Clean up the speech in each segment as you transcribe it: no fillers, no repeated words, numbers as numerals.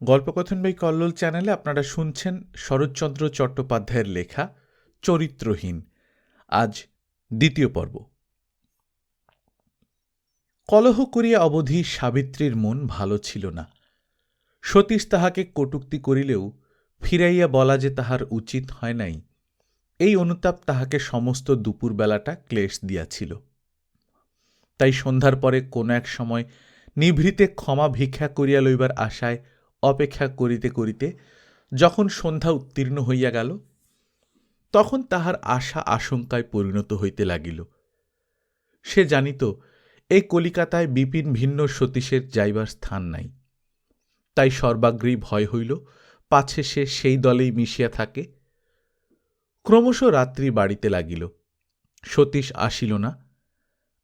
গল্পকথন by Kallol চ্যানেলে আপনারা শুনছেন শরৎচন্দ্র চট্টোপাধ্যায়ের লেখা চরিত্রহীন। আজ দ্বিতীয় পর্ব। কলহ করিয়া অবধি সাবিত্রীর মন ভালো ছিল না। সতীশ তাহাকে কটূক্তি করিলেও ফিরাইয়া বলা যে তাহার উচিত হয় নাই, এই অনুতাপ তাহাকে সমস্ত দুপুরবেলাটা ক্লেশ দিয়াছিল। তাই সন্ধ্যার পরে কোনো এক সময় নিভৃতে ক্ষমা ভিক্ষা করিয়া লইবার আশায় অপেক্ষা করিতে করিতে যখন সন্ধ্যা উত্তীর্ণ হইয়া গেল, তখন তাহার আশা আশঙ্কায় পরিণত হইতে লাগিল। সে জানিত এই কলিকাতায় বিপিন ভিন্ন সতীশের যাইবার স্থান নাই, তাই সর্বাগ্রেই ভয় হইল পাছে সে সেই দলেই মিশিয়া থাকে। ক্রমশ রাত্রি বাড়িতে লাগিল, সতীশ আসিল না।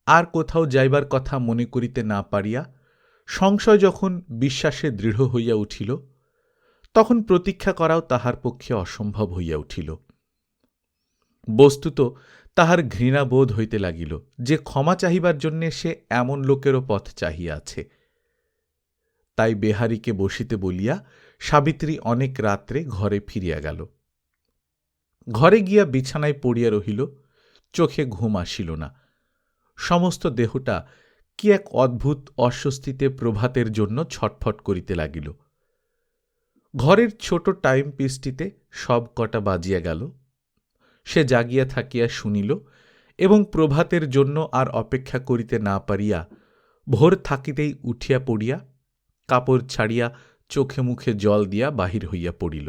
আর কোথাও যাইবার কথা মনে করিতে না পারিয়া সংশয় যখন বিশ্বাসে দৃঢ় হইয়া উঠিল, তখন প্রতীক্ষা করাও তাহার পক্ষে অসম্ভব হইয়া উঠিল। বস্তুত তাহার ঘৃণাবোধ হইতে লাগিল যে ক্ষমা চাহিবার জন্যে সে এমন লোকেরও পথ চাহিয়া আছে। তাই বেহারিকে বসিতে বলিয়া সাবিত্রী অনেক রাত্রে ঘরে ফিরিয়া গেল। ঘরে গিয়া বিছানায় পড়িয়া রহিল, চোখে ঘুম আসিল না। সমস্ত দেহটা কি এক অদ্ভুত অস্বস্তিতে প্রভাতের জন্য ছটফট করিতে লাগিল। ঘরের ছোট টাইম পিসটিতে সব কটা বাজিয়া গেল। সে জাগিয়া থাকিয়া শুনিল এবং প্রভাতের জন্য আর অপেক্ষা করিতে না পারিয়া ভোর থাকিতেই উঠিয়া পড়িয়া কাপড় ছাড়িয়া চোখে মুখে জল দিয়া বাহির হইয়া পড়িল।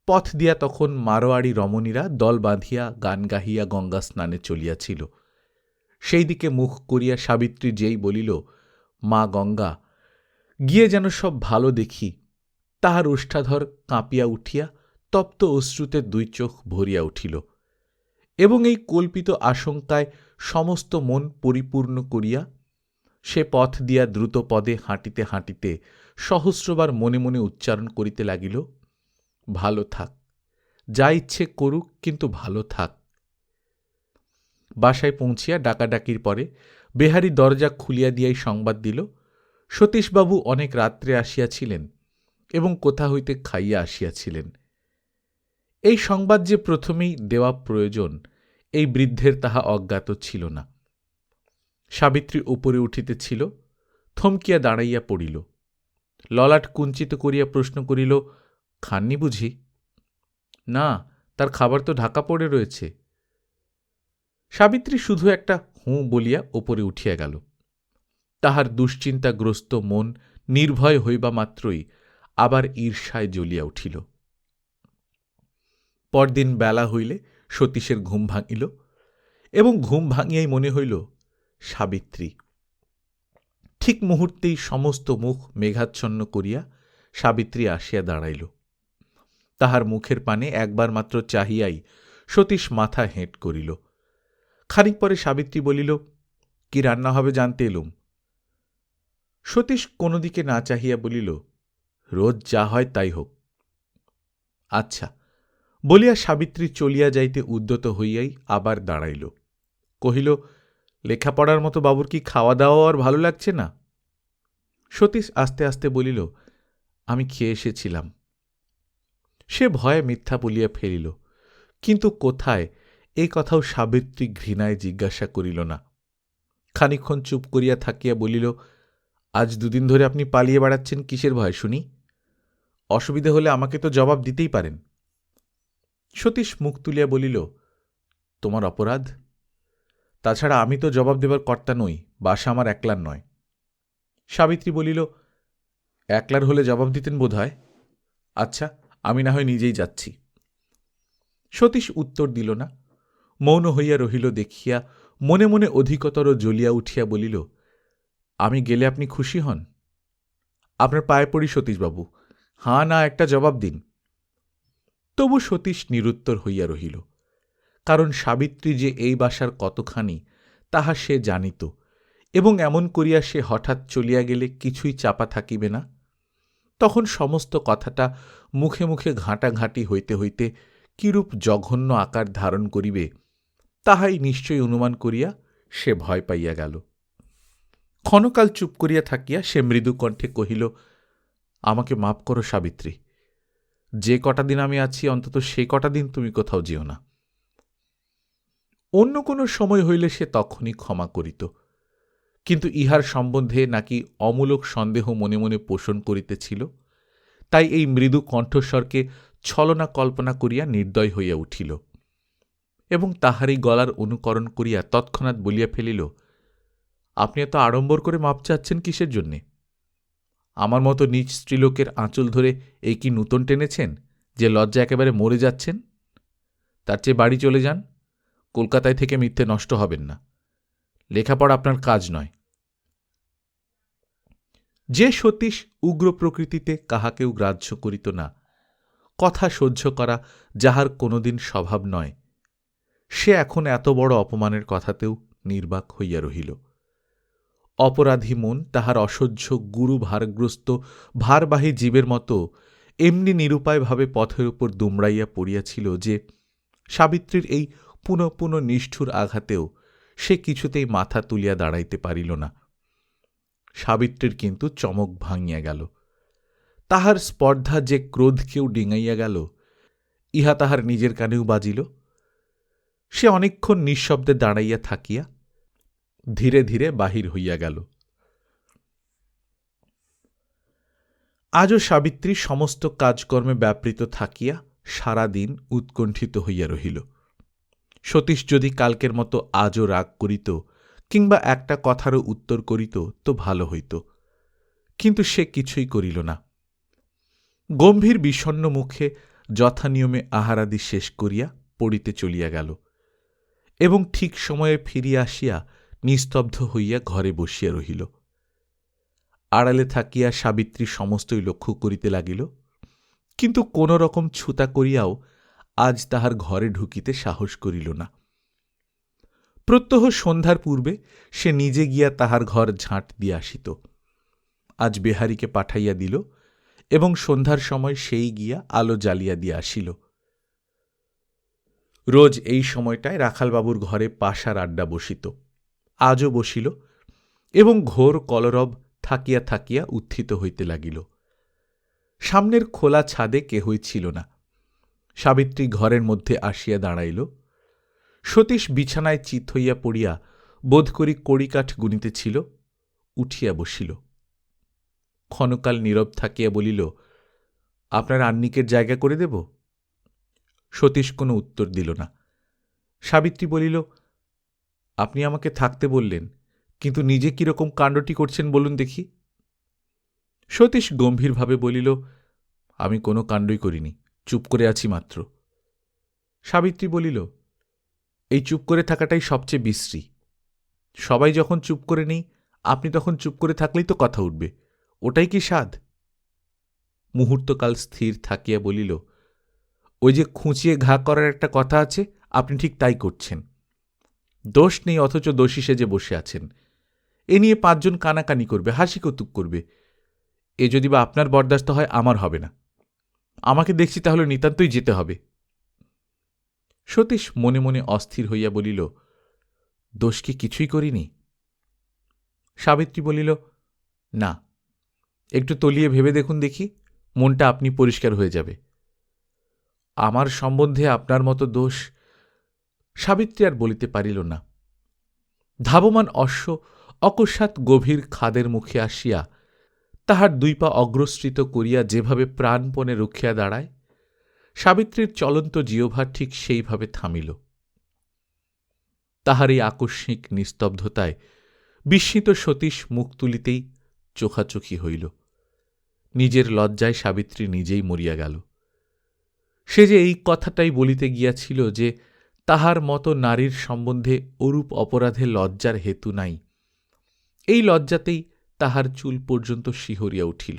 পথ দিয়া তখন মারোয়াড়ি রমণীরা দল বাঁধিয়া গান গাহিয়া গঙ্গা স্নানে চলিয়াছিল। সেই দিকে মুখ করিয়া সাবিত্রী যেই বলিল, মা গঙ্গা, গিয়ে যেন সব ভালো দেখি, তাহার ওষ্ঠাধর কাঁপিয়া উঠিয়া তপ্ত অশ্রুতে দুই চোখ ভরিয়া উঠিল এবং এই কল্পিত আশঙ্কায় সমস্ত মন পরিপূর্ণ করিয়া সে পথ দিয়া দ্রুত পদে হাঁটিতে হাঁটিতে সহস্রবার মনে মনে উচ্চারণ করিতে লাগিল, ভালো থাক, যা ইচ্ছে করুক, কিন্তু ভালো থাক। বাসায় পৌঁছিয়া ডাকাডাকির পরে বেহারি দরজা খুলিয়া দিয়াই সংবাদ দিল, সতীশবাবু অনেক রাত্রে আসিয়াছিলেন এবং কোথা হইতে খাইয়া আসিয়াছিলেন। এই সংবাদ যে প্রথমেই দেওয়া প্রয়োজন, এই বৃদ্ধের তাহা অজ্ঞাত ছিল না। সাবিত্রী উপরে উঠিতেছিল, থমকিয়া দাঁড়াইয়া পড়িল। ললাট কুঞ্চিত করিয়া প্রশ্ন করিল, খাননি বুঝি? না, তার খাবার তো ঢাকা পড়ে রয়েছে। সাবিত্রী শুধু একটা হুঁ বলিয়া ওপরে উঠিয়া গেল। তাহার দুশ্চিন্তাগ্রস্ত মন নির্ভয় হইবা মাত্রই আবার ঈর্ষায় জ্বলিয়া উঠিল। পরদিন বেলা হইলে সতীশের ঘুম ভাঙিল এবং ঘুম ভাঙিয়াই মনে হইল সাবিত্রী। ঠিক মুহূর্তেই সমস্ত মুখ মেঘাচ্ছন্ন করিয়া সাবিত্রী আসিয়া দাঁড়াইল। তাহার মুখের পানে একবার মাত্র চাহিয়াই সতীশ মাথা হেঁট করিল। খানিক পরে সাবিত্রী বলিল, কি রান্না হবে জানতে এলুম। সতীশ কোনো দিকে না চাহিয়া বলিল, রোজ যা হয় তাই হোক। আচ্ছা বলিয়া সাবিত্রী চলিয়া যাইতে উদ্যত হইয়াই আবার দাঁড়াইল। কহিল, লেখাপড়ার মতো বাবুর কি খাওয়া দাওয়া আর ভালো লাগছে না? সতীশ আস্তে আস্তে বলিল, আমি খেয়ে এসেছিলাম। সে ভয়ে মিথ্যা বলিয়া ফেলিল, কিন্তু কোথায় এই কথাও সাবিত্রী ঘৃণায় জিজ্ঞাসা করিল না। খানিকক্ষণ চুপ করিয়া থাকিয়া বলিল, আজ দুদিন ধরে আপনি পালিয়ে বেড়াচ্ছেন কিসের ভয় শুনি? অসুবিধে হলে আমাকে তো জবাব দিতেই পারেন। সতীশ মুখ তুলিয়া বলিল, তোমার অপরাধ? তাছাড়া আমি তো জবাব দেবার কর্তা নই, বাসা আমার একলার নয়। সাবিত্রী বলিল, একলার হলে জবাব দিতেন বোধ হয়। আচ্ছা, আমি না হয় নিজেই যাচ্ছি। সতীশ উত্তর দিল না, মৌন হইয়া রহিল দেখিয়া মনে মনে অধিকতর জ্বলিয়া উঠিয়া বলিল, আমি গেলে আপনি খুশি হন? আপনার পায়ে পড়ি সতীশবাবু, হাঁ না একটা জবাব দিন। তবু সতীশ নিরুত্তর হইয়া রহিল, কারণ সাবিত্রী যে এই বাসার কতখানি তাহা সে জানিত এবং এমন করিয়া সে হঠাৎ চলিয়া গেলে কিছুই চাপা থাকিবে না। তখন সমস্ত কথাটা মুখে মুখে ঘাঁটাঘাঁটি হইতে হইতে কিরূপ জঘন্য আকার ধারণ করিবে তাহাই নিশ্চয়ই অনুমান করিয়া সে ভয় পাইয়া গেল। ক্ষণকাল চুপ করিয়া থাকিয়া সে মৃদু কণ্ঠে কহিল, আমাকে মাপ করো সাবিত্রী, যে কটা দিন আমি আছি অন্তত সেই কটা দিন তুমি কোথাও যেও না। অন্য কোনো সময় হইলে সে তখনই ক্ষমা করিত, কিন্তু ইহার সম্বন্ধে নাকি অমূলক সন্দেহ মনে মনে পোষণ করিতেছিল, তাই এই মৃদু কণ্ঠস্বরকে ছলনা কল্পনা করিয়া নির্দয় হইয়া উঠিল এবং তাহারই গলার অনুকরণ করিয়া তৎক্ষণাৎ বলিয়া ফেলিল, আপনি এত আড়ম্বর করে মাপ চাচ্ছেন কিসের জন্যে? আমার মতো নিজ স্ত্রীলোকের আঁচল ধরে এই কি নূতন টেনেছেন যে লজ্জা একেবারে মরে যাচ্ছেন? তার চেয়ে বাড়ি চলে যান, কলকাতায় থেকে মিথ্যে নষ্ট হবেন না। লেখাপড়া আপনার কাজ নয়। যে সতীশ উগ্র প্রকৃতিতে কাহাকেও গ্রাহ্য করিত না, কথা সহ্য করা যাহার কোনোদিন স্বভাব নয়, সে এখন এত বড় অপমানের কথাতেও নির্বাক হইয়া রহিল। অপরাধী মন তাহার অসহ্য গুরু ভারগ্রস্ত ভারবাহী জীবের মতো এমনি নিরুপায়ভাবে পথের উপর দুমড়াইয়া পড়িয়াছিল যে সাবিত্রীর এই পুনঃ পুনঃ নিষ্ঠুর আঘাতেও সে কিছুতেই মাথা তুলিয়া দাঁড়াইতে পারিল না। সাবিত্রীর কিন্তু চমক ভাঙিয়া গেল। তাহার স্পর্ধা যে ক্রোধকেও ডিঙাইয়া গেল, ইহা তাহার নিজের কানেও বাজিল। সে অনেকক্ষণ নিঃশব্দে দাঁড়াইয়া থাকিয়া ধীরে ধীরে বাহির হইয়া গেল। আজও সাবিত্রী সমস্ত কাজকর্মে ব্যাপৃত থাকিয়া সারা দিন উৎকণ্ঠিত হইয়া রহিল। সতীশ যদি কালকের মতো আজও রাগ করিত কিংবা একটা কথারও উত্তর করিত তো ভালো হইত, কিন্তু সে কিছুই করিল না। গম্ভীর বিষণ্ন মুখে যথানিয়মে আহারাদি শেষ করিয়া পড়িতে চলিয়া গেল এবং ঠিক সময়ে ফিরিয়া আসিয়া নিস্তব্ধ হইয়া ঘরে বসিয়া রহিল। আড়ালে থাকিয়া সাবিত্রী সমস্তই লক্ষ্য করিতে লাগিল, কিন্তু কোন রকম ছুতা করিয়াও আজ তাহার ঘরে ঢুকিতে সাহস করিল না। প্রত্যহ সন্ধ্যার পূর্বে সে নিজে গিয়া তাহার ঘর ঝাঁট দিয়া আসিত। আজ বেহারিকে পাঠাইয়া দিল এবং সন্ধ্যার সময় সেই গিয়া আলো জ্বালিয়া দিয়া আসিল। রোজ এই সময়টায় রাখালবাবুর ঘরে পাশার আড্ডা বসিত, আজও বসিল এবং ঘোর কলরব থাকিয়া থাকিয়া উত্থিত হইতে লাগিল। সামনের খোলা ছাদে কেহই ছিল না। সাবিত্রী ঘরের মধ্যে আসিয়া দাঁড়াইল। সতীশ বিছানায় চিত হইয়া পড়িয়া বোধ করি কড়িকাঠ গুনিতেছিল, উঠিয়া বসিল। ক্ষণকাল নীরব থাকিয়া বলিল, আপনার আহ্নিকের জায়গা করে দেব? সতীশ কোনো উত্তর দিল না। সাবিত্রী বলিল, আপনি আমাকে থাকতে বললেন, কিন্তু নিজে কিরকম কাণ্ডটি করছেন বলুন দেখি। সতীশ গম্ভীরভাবে বলিল, আমি কোনো কাণ্ডই করিনি, চুপ করে আছি মাত্র। সাবিত্রী বলিল, এই চুপ করে থাকাটাই সবচেয়ে বিশ্রী। সবাই যখন চুপ করে নেই, আপনি তখন চুপ করে থাকলেই তো কথা উঠবে, ওটাই কি সাধ? মুহূর্তকাল স্থির থাকিয়া বলিল, ওই যে খুঁচিয়ে ঘা করার একটা কথা আছে, আপনি ঠিক তাই করছেন। দোষ নেই অথচ দোষী সেজে বসে আছেন। এ নিয়ে 5 জন কানাকানি করবে, হাসি কৌতুক করবে। এ যদি বা আপনার বরদাস্ত হয়, আমার হবে না। আমাকে দেখছি তাহলে নিতান্তই যেতে হবে। সতীশ মনে মনে অস্থির হইয়া বলিল, দোষ কি কিছুই করিনি? সাবিত্রী বলিল, না, একটু তলিয়ে ভেবে দেখুন দেখি, মনটা আপনি পরিষ্কার হয়ে যাবে। আমার সম্বন্ধে আপনার মতো দোষ। সাবিত্রী আর বলিতে পারিল না। ধাবমান অশ্ব অকস্মাৎ গভীর খাদের মুখে আসিয়া তাহার 2 পা অগ্রসৃত করিয়া যেভাবে প্রাণপণে রুখিয়া দাঁড়ায়, সাবিত্রীর চলন্ত জিহ্বা ঠিক সেইভাবে থামিল। তাহার এই আকস্মিক নিস্তব্ধতায় বিস্মিত সতীশ মুখ তুলিতেই চোখাচোখি হইল। নিজের লজ্জায় সাবিত্রী নিজেই মরিয়া গেল। সে যে এই কথাটাই বলিতে গিয়াছিল যে তাহার মতো নারীর সম্বন্ধে অরূপ অপরাধে লজ্জার হেতু নাই, এই লজ্জাতেই তাহার চুল পর্যন্ত শিহরিয়া উঠিল।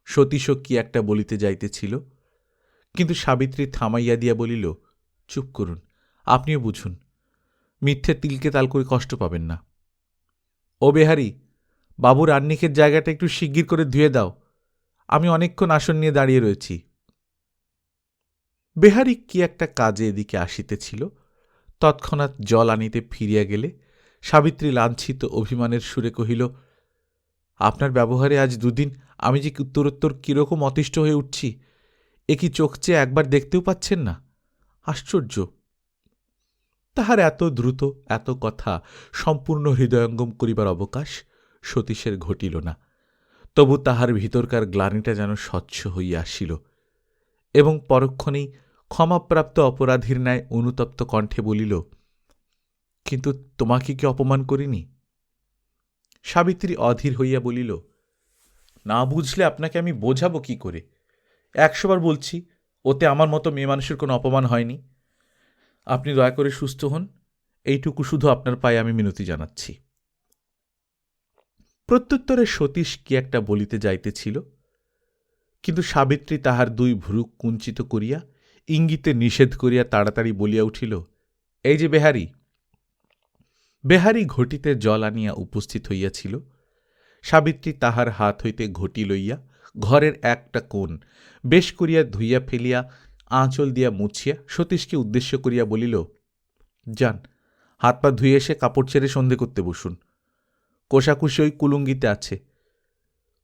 সতীশও কি একটা বলিতে যাইতেছিল, কিন্তু সাবিত্রী থামাইয়া দিয়া বলিল, চুপ করুন, আপনিও বুঝুন, মিথ্যে তিলকে তাল করে কষ্ট পাবেন না। ও বেহারি, বাবুর আহ্নিকের জায়গাটা একটু শিগগির করে ধুয়ে দাও, আমি অনেকক্ষণ আসন নিয়ে দাঁড়িয়ে রয়েছি। বেহারি কি একটা কাজে এদিকে আসিতেছিল, তৎক্ষণাৎ জল আনিতে ফিরিয়া গেলে সাবিত্রী লাঞ্ছিত অভিমানের সুরে কহিল, আপনার ব্যবহারে আজ দুদিন আমি যে উত্তরোত্তর কিরকম অতিষ্ঠ হয়ে উঠছি, এ কি চোখ চেয়ে একবার দেখতেও পাচ্ছেন না? আশ্চর্য। তাহার এত দ্রুত এত কথা সম্পূর্ণ হৃদয়ঙ্গম করিবার অবকাশ সতীশের ঘটিল না। তবু তাহার ভিতরকার গ্লানিটা যেন স্বচ্ছ হইয়া আসিল, এবং পরক্ষণেই ক্ষমাপ্রাপ্ত অপরাধীর ন্যায় অনুতপ্ত কণ্ঠে বলিল, কিন্তু তোমাকে কি অপমান করিনি? সাবিত্রী অধীর হইয়া বলিল, না বুঝলে আপনাকে আমি বোঝাব কি করে? 100 বার বলছি, ওতে আমার মতো মেয়ে মানুষের কোনো অপমান হয়নি। আপনি দয়া করে সুস্থ হন, এইটুকু শুধু আপনার পায়ে আমি মিনতি জানাচ্ছি। প্রত্যুত্তরে সতীশ কি একটা বলিতে যাইতেছিল, কিন্তু সাবিত্রী তাহার 2 ভ্রু কুঞ্চিত করিয়া ইঙ্গিতে নিষেধ করিয়া তাড়াতাড়ি বলিয়া উঠিল, এই যে বেহারি। বেহারি ঘটিতে জল আনিয়া উপস্থিত হইয়াছিল। সাবিত্রী তাহার হাত হইতে ঘটি লইয়া ঘরের একটা কোণ বেশ করিয়া ধুইয়া ফেলিয়া আঁচল দিয়া মুছিয়া সতীশকে উদ্দেশ্য করিয়া বলিল, যান, হাত পা ধুয়ে এসে কাপড় ছেড়ে সন্ধে করতে বসুন। কোষাকুষি ওই কুলুঙ্গিতে আছে।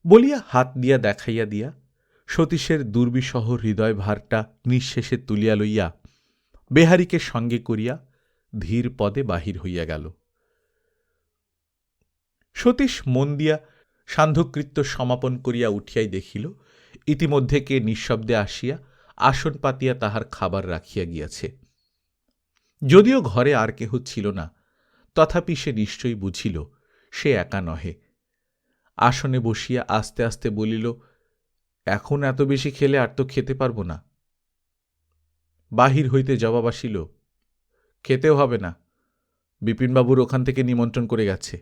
বলিয়া হাত দিয়া দেখাইয়া দিয়া সতীশের দুর্বিষহ হৃদয় ভারটা নিঃশেষে তুলিয়া লইয়া বেহারিকে সঙ্গে করিয়া ধীর পদে বাহির হইয়া গেল। সতীশ মন দিয়া সান্ধ্যকৃত্য সমাপন করিয়া উঠিয়াই দেখিল, ইতিমধ্যে কে নিঃশব্দে আসিয়া আসন পাতিয়া তাহার খাবার রাখিয়া গিয়াছে। যদিও ঘরে আর কেহ ছিল না, তথাপি সে নিশ্চয়ই বুঝিল সে একা নহে। আসনে বসিয়া আস্তে আস্তে বলিল, এখন এত বেশি খেলে আর তো খেতে পারব না। বাহির হইতে জবাব আসিল, খেতেও হবে না, বিপিনবাবুর ওখান থেকে নিমন্ত্রণ করে গেছে।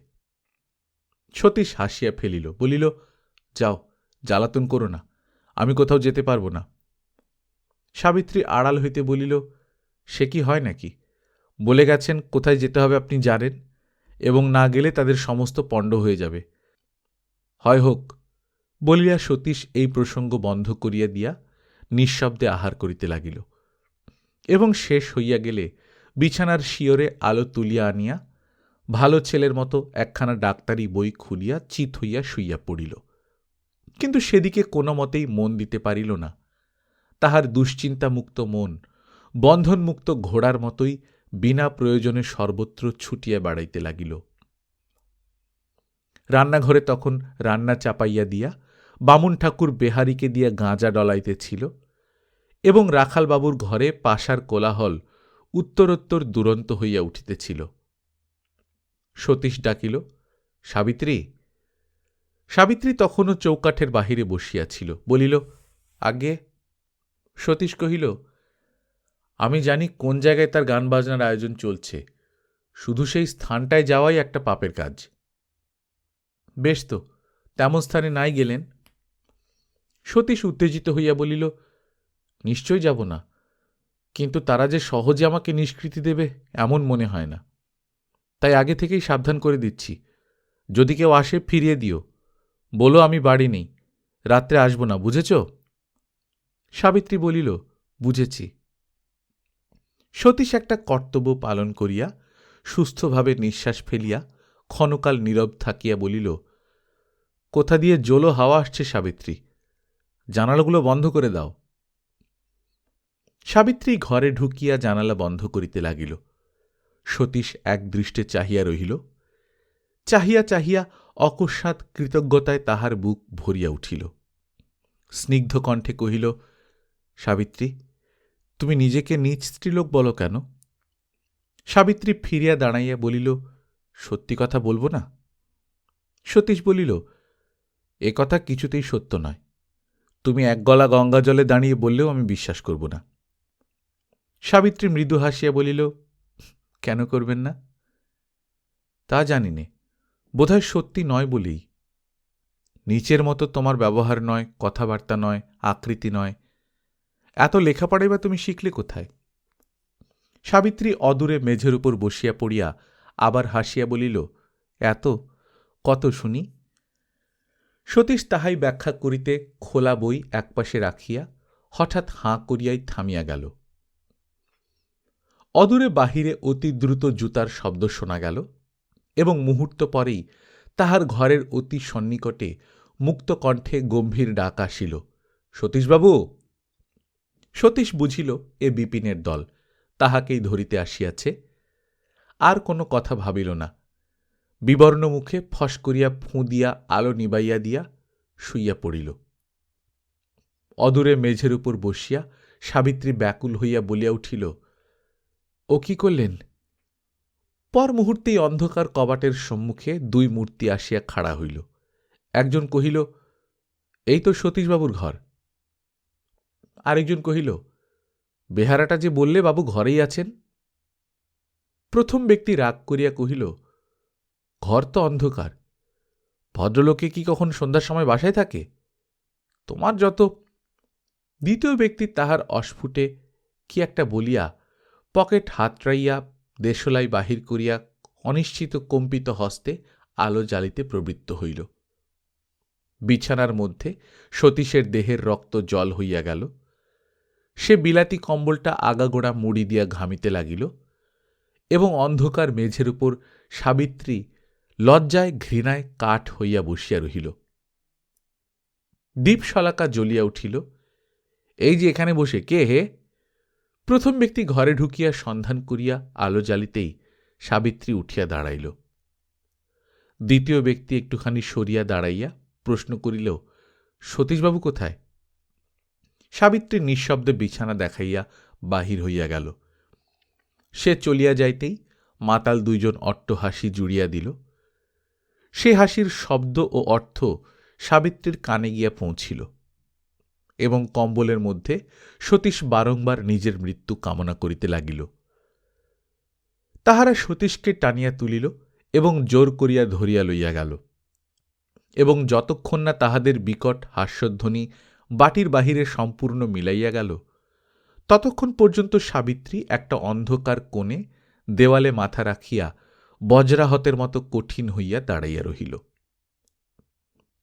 সতীশ হাসিয়া ফেলিল, বলিল, যাও, জ্বালাতন করো না, আমি কোথাও যেতে পারব না। সাবিত্রী আড়াল হইতে বলিল, সে কি হয় নাকি? বলে গেছেন কোথায় যেতে হবে আপনি জানেন, এবং না গেলে তাদের সমস্ত পণ্ড হয়ে যাবে। হয় হোক। বলিয়া সতীশ এই প্রসঙ্গ বন্ধ করিয়া দিয়া নিঃশব্দে আহার করিতে লাগিল, এবং শেষ হইয়া গেলে বিছানার শিয়রে আলো তুলিয়া আনিয়া ভালো ছেলের মতো একখানা ডাক্তারি বই খুলিয়া চিত হইয়া শুইয়া পড়িল। কিন্তু সেদিকে কোনো মতেই মন দিতে পারিল না। তাহার দুশ্চিন্তামুক্ত মন বন্ধনমুক্ত ঘোড়ার মতোই বিনা প্রয়োজনে সর্বত্র ছুটিয়া বেড়াইতে লাগিল। রান্নাঘরে তখন রান্না চাপাইয়া দিয়া বামুন ঠাকুর বেহারিকে দিয়া গাঁজা ডলাইতেছিল, এবং রাখালবাবুর ঘরে পাশার কোলাহল উত্তরোত্তর দুরন্ত হইয়া উঠিতেছিল। সতীশ ডাকিল, সাবিত্রী। সাবিত্রী তখনও চৌকাঠের বাহিরে বসিয়াছিল। বলিল, আগে। সতীশ কহিল, আমি জানি কোন জায়গায় তার গান বাজনার আয়োজন চলছে, শুধু সেই স্থানটায় যাওয়াই একটা পাপের কাজ। বেশ তো, তেমন স্থানে নাই গেলেন? সতীশ উত্তেজিত হইয়া বলিল, নিশ্চয় যাব না, কিন্তু তারা যে সহজে আমাকে নিষ্কৃতি দেবে এমন মনে হয় না। তাই আগে থেকেই সাবধান করে দিচ্ছি, যদি কেউ আসে ফিরিয়ে দিও, বলো আমি বাড়ি নেই, রাত্রে আসব না, বুঝেছ? সাবিত্রী বলিল, বুঝেছি। সতীশ একটা কর্তব্য পালন করিয়া সুস্থভাবে নিঃশ্বাস ফেলিয়া ক্ষণকাল নীরব থাকিয়া বলিল, কোথা দিয়ে জোলো হাওয়া আসছে সাবিত্রী, জানালাগুলো বন্ধ করে দাও। সাবিত্রী ঘরে ঢুকিয়া জানালা বন্ধ করিতে লাগিল। সতীশ একদৃষ্টে চাহিয়া রহিল। চাহিয়া চাহিয়া অকস্মাৎ কৃতজ্ঞতায় তাহার বুক ভরিয়া উঠিল। স্নিগ্ধ কণ্ঠে কহিল, সাবিত্রী, তুমি নিজেকে নীচ স্ত্রীলোক বলো কেন? সাবিত্রী ফিরিয়া দাঁড়াইয়া বলিল, সত্যি কথা বলব না? সতীশ বলিল, এ কথা কিছুতেই সত্য নয়। তুমি এক গলা গঙ্গা জলে দাঁড়িয়ে বললেও আমি বিশ্বাস করব না। সাবিত্রী মৃদু হাসিয়া বলিল, কেন করবেন না? তা জানি নে, বোধহয় সত্যি নয় বলেই। নিচের মতো তোমার ব্যবহার নয়, কথাবার্তা নয়, আকৃতি নয়। এত লেখাপড়াই বা তুমি শিখলে কোথায়? সাবিত্রী অদূরে মেঝের উপর বসিয়া পড়িয়া আবার হাসিয়া বলিল, এত কত শুনি। সতীশ তাহাই ব্যাখ্যা করিতে খোলা বই একপাশে রাখিয়া হঠাৎ হাঁ করিয়াই থামিয়া গেল। অদূরে বাহিরে অতি দ্রুত জুতার শব্দ শোনা গেল, এবং মুহূর্ত পরেই তাহার ঘরের অতি সন্নিকটে মুক্ত কণ্ঠে গম্ভীর ডাক আসিল, সতীশবাবু। সতীশ বুঝিল এ বিপিনের দল, তাহাকেই ধরিতে আসিয়াছে। আর কোনো কথা ভাবিল না, বিবর্ণ মুখে ফস করিয়া ফুঁ দিয়া আলো নিবাইয়া দিয়া শুইয়া পড়িল। অদূরে মেঝের উপর বসিয়া সাবিত্রী ব্যাকুল হইয়া বলিয়া উঠিল, ও কি করলেন? পর মুহূর্তেই অন্ধকার কবাটের সম্মুখে দুই মূর্তি আসিয়া খাড়া হইল। একজন কহিল, এই তো সতীশবাবুর ঘর। আরেকজন কহিল, বেহারাটা যে বললে বাবু ঘরেই আছেন। প্রথম ব্যক্তি রাগ করিয়া কহিল, ঘর তো অন্ধকার, ভদ্রলোকে কি কখন সন্ধ্যার সময় বাসায় থাকে? তোমার যত। দ্বিতীয় ব্যক্তি তাহার অস্ফুটে কি একটা বলিয়া পকেট হাতড়াইয়া দেশলাই বাহির করিয়া অনিশ্চিত কম্পিত হস্তে আলো জ্বালিতে প্রবৃত্ত হইল। বিছানার মধ্যে সতীশের দেহের রক্ত জল হইয়া গেল। সে বিলাতি কম্বলটা আগাগোড়া মুড়ি দিয়া ঘামিতে লাগিল এবং অন্ধকার মেঝের উপর সাবিত্রী লজ্জায় ঘৃণায় কাঠ হইয়া বসিয়া রহিল। দীপশলাকা জ্বলিয়া উঠিল। এই যে এখানে বসে কে হে? প্রথম ব্যক্তি ঘরে ঢুকিয়া সন্ধান করিয়া আলো জ্বালিতেই সাবিত্রী উঠিয়া দাঁড়াইল। দ্বিতীয় ব্যক্তি একটুখানি সরিয়া দাঁড়াইয়া প্রশ্ন করিল, সতীশবাবু কোথায়? সাবিত্রী নিঃশব্দে বিছানা দেখাইয়া বাহির হইয়া গেল। সে চলিয়া যাইতেই মাতাল দুইজন অট্টহাসি জুড়িয়া দিল। সে হাসির শব্দ ও অর্থ সাবিত্রীর কানে গিয়া পৌঁছিল এবং কম্বলের মধ্যে সতীশ বারংবার নিজের মৃত্যু কামনা করিতে লাগিল। তাহারা সতীশকে টানিয়া তুলিল এবং জোর করিয়া ধরিয়া লইয়া গেল এবং যতক্ষণ না তাহাদের বিকট হাস্যধ্বনি বাটির বাহিরে সম্পূর্ণ মিলাইয়া গেল, ততক্ষণ পর্যন্ত সাবিত্রী একটা অন্ধকার কোণে দেওয়ালে মাথা রাখিয়া বজ্রাহতের মতো কঠিন হইয়া দাঁড়াইয়া রহিল।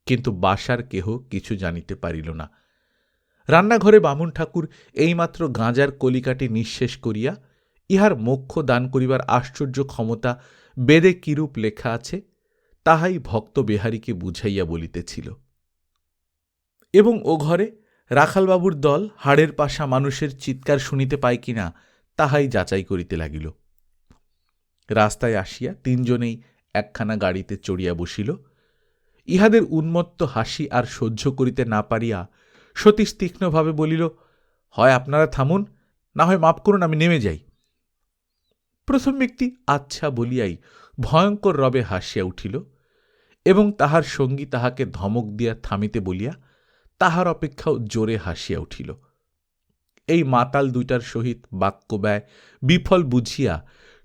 কিন্তু বাসার কেহ কিছু জানিতে পারিল না। রান্নাঘরে বামুন ঠাকুর এইমাত্র গাঁজার কলিকাটি নিঃশেষ করিয়া ইহার মোক্ষ দান করিবার আশ্চর্য ক্ষমতা বেদে কিরূপ লেখা আছে তাহাই ভক্ত বেহারীকে বুঝাইয়া বলিতেছিল এবং ও ঘরে রাখালবাবুর দল হাড়ের পাশা মানুষের চিৎকার শুনিতে পায় কিনা তাহাই যাচাই করিতে লাগিল। রাস্তায় আসিয়া তিনজনেই একখানা গাড়িতে চড়িয়া বসিল। ইহাদের উন্মত্ত হাসি আর সহ্য করিতে না পারিয়া সতীশ তীক্ষ্ণভাবে বলিল, হয় আপনারা থামুন, না হয় মাপ করুন, আমি নেমে যাই। প্রথম ব্যক্তি আচ্ছা বলিয়াই ভয়ঙ্কর রবে হাসিয়া উঠিল এবং তাহার সঙ্গী তাহাকে ধমক দিয়া থামিতে বলিয়া তাহার অপেক্ষাও জোরে হাসিয়া উঠিল। এই মাতাল দুইটার সহিত বাক্যব্যয় বিফল বুঝিয়া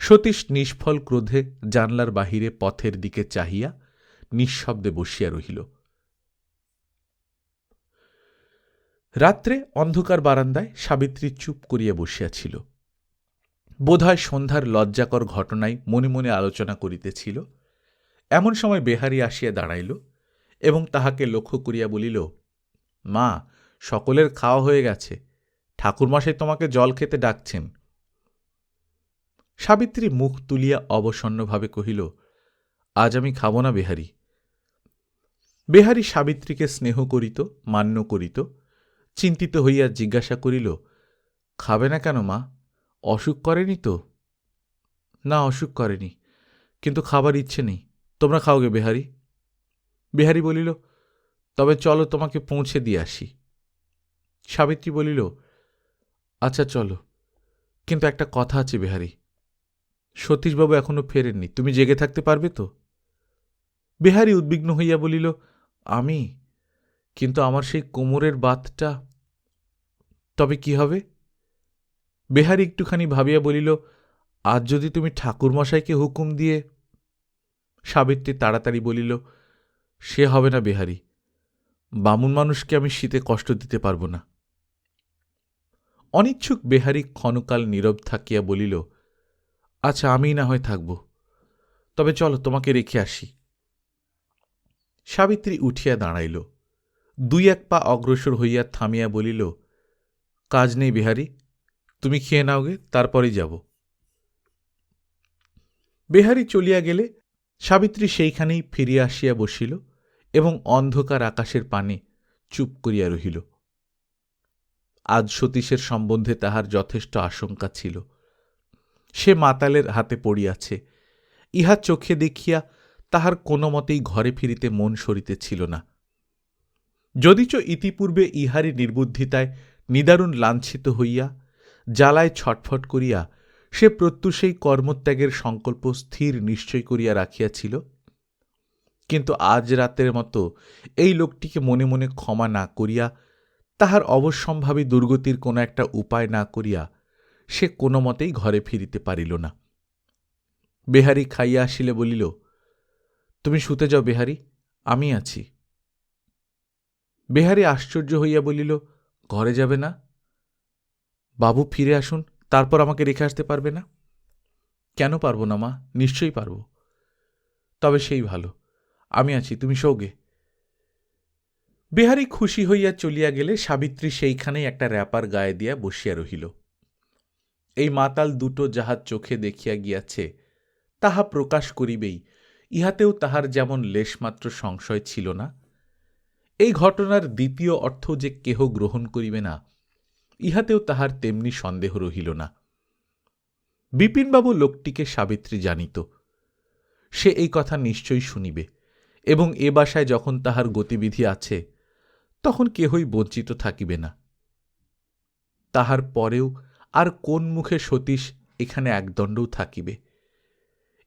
সতীশ নিষ্ফল ক্রোধে জানলার বাহিরে পথের দিকে চাহিয়া নিঃশব্দে বসিয়া রহিল। রাত্রে অন্ধকার বারান্দায় সাবিত্রী চুপ করিয়া বসিয়াছিল। বোধহয় সন্ধ্যার লজ্জাকর ঘটনায় মনে মনে আলোচনা করিতেছিল। এমন সময় বেহারী আসিয়া দাঁড়াইল এবং তাহাকে লক্ষ্য করিয়া বলিল, মা, সকলের খাওয়া হয়ে গেছে, ঠাকুরমশাই তোমাকে জল খেতে ডাকছেন। সাবিত্রী মুখ তুলিয়া অবসন্নভাবে কহিল, আজ আমি খাব না বেহারী। বেহারী সাবিত্রীকে স্নেহ করিত, মান্য করিত। চিন্তিত হইয়া জিজ্ঞাসা করিল, খাবে না কেন মা? অসুখ করেনি তো? না, অসুখ করেনি, কিন্তু খাবার ইচ্ছে নেই। তোমরা খাওগে বেহারী। বেহারী বলিল, তবে চলো তোমাকে পৌঁছে দিয়ে আসি। সাবিত্রী বলিল, আচ্ছা চলো, কিন্তু একটা কথা আছে বেহারী। সতীশবাবু এখনো ফেরেননি, তুমি জেগে থাকতে পারবে তো? বেহারী উদ্বিগ্ন হইয়া বলিল, আমি? কিন্তু আমার সেই কোমরের বাতটা। তবে কি হবে? বেহারী একটুখানি ভাবিয়া বলিল, আজ যদি তুমি ঠাকুরমশাইকে হুকুম দিয়ে। সাবিত্রী তাড়াতাড়ি বলিল, সে হবে না বেহারী, বামুন মানুষকে আমি শীতে কষ্ট দিতে পারব না। অনিচ্ছুক বেহারী ক্ষণকাল নীরব থাকিয়া বলিল, আচ্ছা, আমিই না হয় থাকব, তবে চলো তোমাকে রেখে আসি। সাবিত্রী উঠিয়া দাঁড়াইল, দুই এক পা অগ্রসর হইয়া থামিয়া বলিল, কাজ নেই বেহারী, তুমি খেয়ে নাওগে, তারপরেই যাব। বেহারী চলিয়া গেলে সাবিত্রী সেইখানেই ফিরিয়া আসিয়া বসিল এবং অন্ধকার আকাশের পানে চুপ করিয়া রহিল। আজ সতীশের সম্বন্ধে তাহার যথেষ্ট আশঙ্কা ছিল। সে মাতালের হাতে পড়িয়াছে, ইহা চোখে দেখিয়া তাহার কোনো মতেই ঘরে ফিরিতে মন সরিতেছিল না। যদিচ ইতিপূর্বে ইহারই নির্বুদ্ধিতায় নিদারুণ লাঞ্ছিত হইয়া জ্বালায় ছটফট করিয়া সে প্রত্যুষেই কর্মত্যাগের সংকল্প স্থির নিশ্চয় করিয়া রাখিয়াছিল, কিন্তু আজ রাতের মতো এই লোকটিকে মনে মনে ক্ষমা না করিয়া, তাহার অবশ্যম্ভাবী দুর্গতির কোনো একটা উপায় না করিয়া সে কোনো মতেই ঘরে ফিরিতে পারিল না। বেহারি খাইয়া আসিলে বলিল, তুমি শুতে যাও বেহারি, আমি আছি। বেহারি আশ্চর্য হইয়া বলিল, ঘরে যাবে না? বাবু ফিরে আসুন, তারপর আমাকে রেখে আসতে পারবে না? কেন পারব না মা, নিশ্চয়ই পারব। তবে সেই ভালো, আমি আছি, তুমি শোগে। বেহারি খুশি হইয়া চলিয়া গেলে সাবিত্রী সেইখানেই একটা র্যাপার গায়ে দিয়া বসিয়া রহিল। এই মাতাল দুটো যাহা চোখে দেখিয়া গিয়াছে তাহা প্রকাশ করিবেই, ইহাতেও তাহার যেমন লেশমাত্র সংশয় ছিল না। এই ঘটনার দ্বিতীয় অর্থ যে কেহ গ্রহণ করিবে না, ইহাতেও তাহার তেমনি সন্দেহ রহিল না। বিপিনবাবু লোকটিকে সাবিত্রী জানিত, সে এই কথা নিশ্চয়ই শুনিবে, এবং এ বাসায় যখন তাহার গতিবিধি আছে তখন কেহই বঞ্চিত থাকিবে না। তাহার পরেও আর কোন মুখে সতীশ এখানে একদণ্ডও থাকিবে?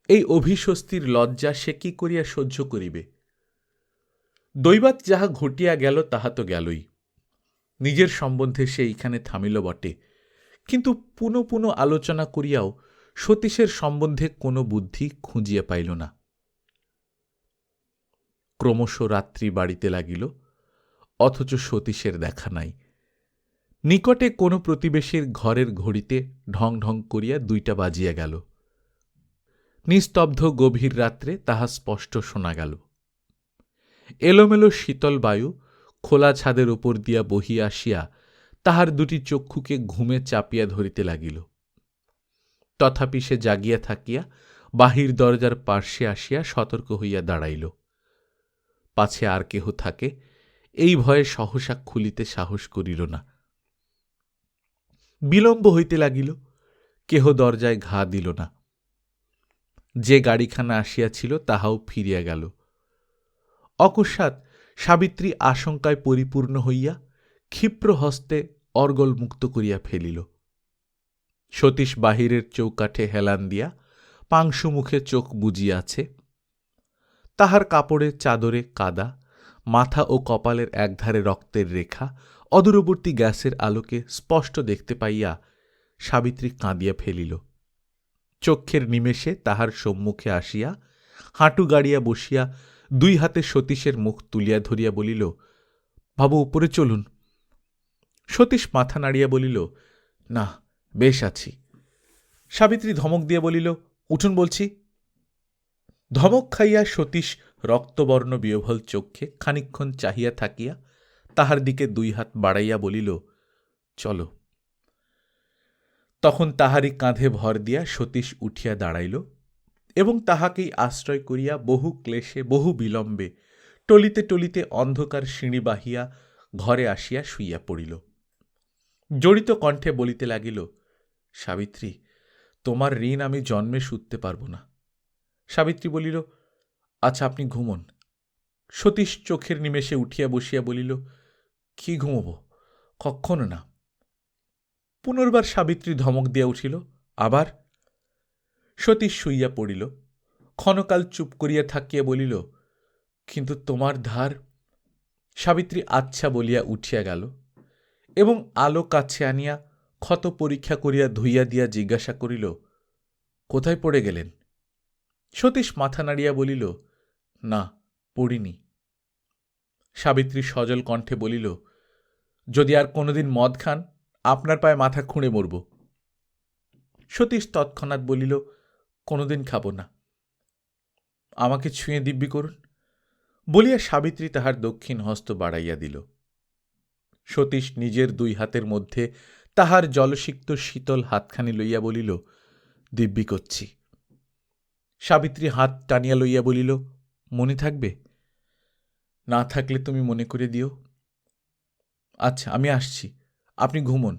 এই অভিস্বস্তির লজ্জা সে কি করিয়া সহ্য করিবে? দৈবাৎ যাহা ঘটিয়া গেল তাহা তো গেলই। নিজের সম্বন্ধে সে এইখানে থামিল বটে, কিন্তু পুনঃ পুনঃ আলোচনা করিয়াও সতীশের সম্বন্ধে কোনো বুদ্ধি খুঁজিয়া পাইল না। ক্রমশ রাত্রি বাড়িতে লাগিল, অথচ সতীশের দেখা নাই। নিকটে কোনো প্রতিবেশীর ঘরের ঘড়িতে ঢং ঢং করিয়া 2টা বাজিয়া গেল। নিস্তব্ধ গভীর রাত্রে তাহা স্পষ্ট শোনা গেল। এলোমেলো শীতল বায়ু খোলা ছাদের উপর দিয়া বহিয়া আসিয়া তাহার 2টি চক্ষুকে ঘুমে চাপিয়া ধরিতে লাগিল। তথাপি সে জাগিয়া থাকিয়া বাহির দরজার পার্শ্বে আসিয়া সতর্ক হইয়া দাঁড়াইল। পাছে আর কেহ থাকে, এই ভয়ে সহসা খুলিতে সাহস করিল না। বিলম্ব হইতে লাগিল, কেহ দরজায় ঘা দিল না। যে গাড়িখানা আসিয়াছিল তাহাও ফিরিয়া গেল। অকস্মাৎ সাবিত্রী আশঙ্কায় পরিপূর্ণ হইয়া ক্ষিপ্র হস্তে অর্গল মুক্ত করিয়া ফেলিল। সতীশ বাহিরের চৌকাঠে হেলান দিয়া পাংশু মুখে চোখ বুজিয়াছে। তাহার কাপড়ের চাদরে কাদা, মাথা ও কপালের একধারে রক্তের রেখা অদূরবর্তী গ্যাসের আলোকে স্পষ্ট দেখতে পাইয়া সাবিত্রী কাঁদিয়া ফেলিল। চক্ষের নিমেষে তাহার সম্মুখে আসিয়া হাঁটু গাড়িয়া বসিয়া 2 হাতে সতীশের মুখ তুলিয়া ধরিয়া বলিল, বাবু উপরে চলুন। সতীশ মাথা নাড়িয়া বলিল, না, বেশ আছি। সাবিত্রী ধমক দিয়া বলিল, উঠুন বলছি। ধমক খাইয়া সতীশ রক্তবর্ণ বিহ্বল চক্ষে খানিকক্ষণ চাহিয়া থাকিয়া তাহার দিকে 2 হাত বাড়াইয়া বলিল, চলো। তখন তাহারই কাঁধে ভর দিয়া সতীশ উঠিয়া দাঁড়াইল এবং তাহাকেই আশ্রয় করিয়া বহু ক্লেশে বহু বিলম্বে টলিতে টলিতে অন্ধকার সিঁড়ি বাহিয়া ঘরে আসিয়া শুইয়া পড়িল। জড়িত কণ্ঠে বলিতে লাগিল, সাবিত্রী, তোমার ঋণ আমি জন্মে শুধতে পারব না। সাবিত্রী বলিল, আচ্ছা, আপনি ঘুমন। সতীশ চোখের নিমেষে উঠিয়া বসিয়া বলিল, কি ঘুমব, কক্ষণ না। পুনর্বার সাবিত্রী ধমক দিয়া উঠিল, আবার। সতীশ শুইয়া পড়িল। ক্ষণকাল চুপ করিয়া থাকিয়া বলিল, কিন্তু তোমার ধার। সাবিত্রী আচ্ছা বলিয়া উঠিয়া গেল এবং আলো কাছে আনিয়া ক্ষত পরীক্ষা করিয়া ধুইয়া দিয়া জিজ্ঞাসা করিল, কোথায় পড়ে গেলেন? সতীশ মাথা নাড়িয়া বলিল, না, পড়িনি। সাবিত্রী সজল কণ্ঠে বলিল, যদি আর কোনোদিন মদ খান, আপনার পায়ে মাথা খুঁড়ে মরব। সতীশ তৎক্ষণাৎ বলিল, কোনোদিন খাব না। আমাকে ছুঁয়ে দিব্যি করুন বলিয়া সাবিত্রী তাহার দক্ষিণ হস্ত বাড়াইয়া দিল। সতীশ নিজের 2 হাতের মধ্যে তাহার জলসিক্ত শীতল হাতখানি লইয়া বলিল, দিব্যি করছি। সাবিত্রী হাত টানিয়া লইয়া বলিল, মনে থাকবে? না থাকলে তুমি মনে করে দিও। আচ্ছা, আমি আসছি, আপনি ঘুমন।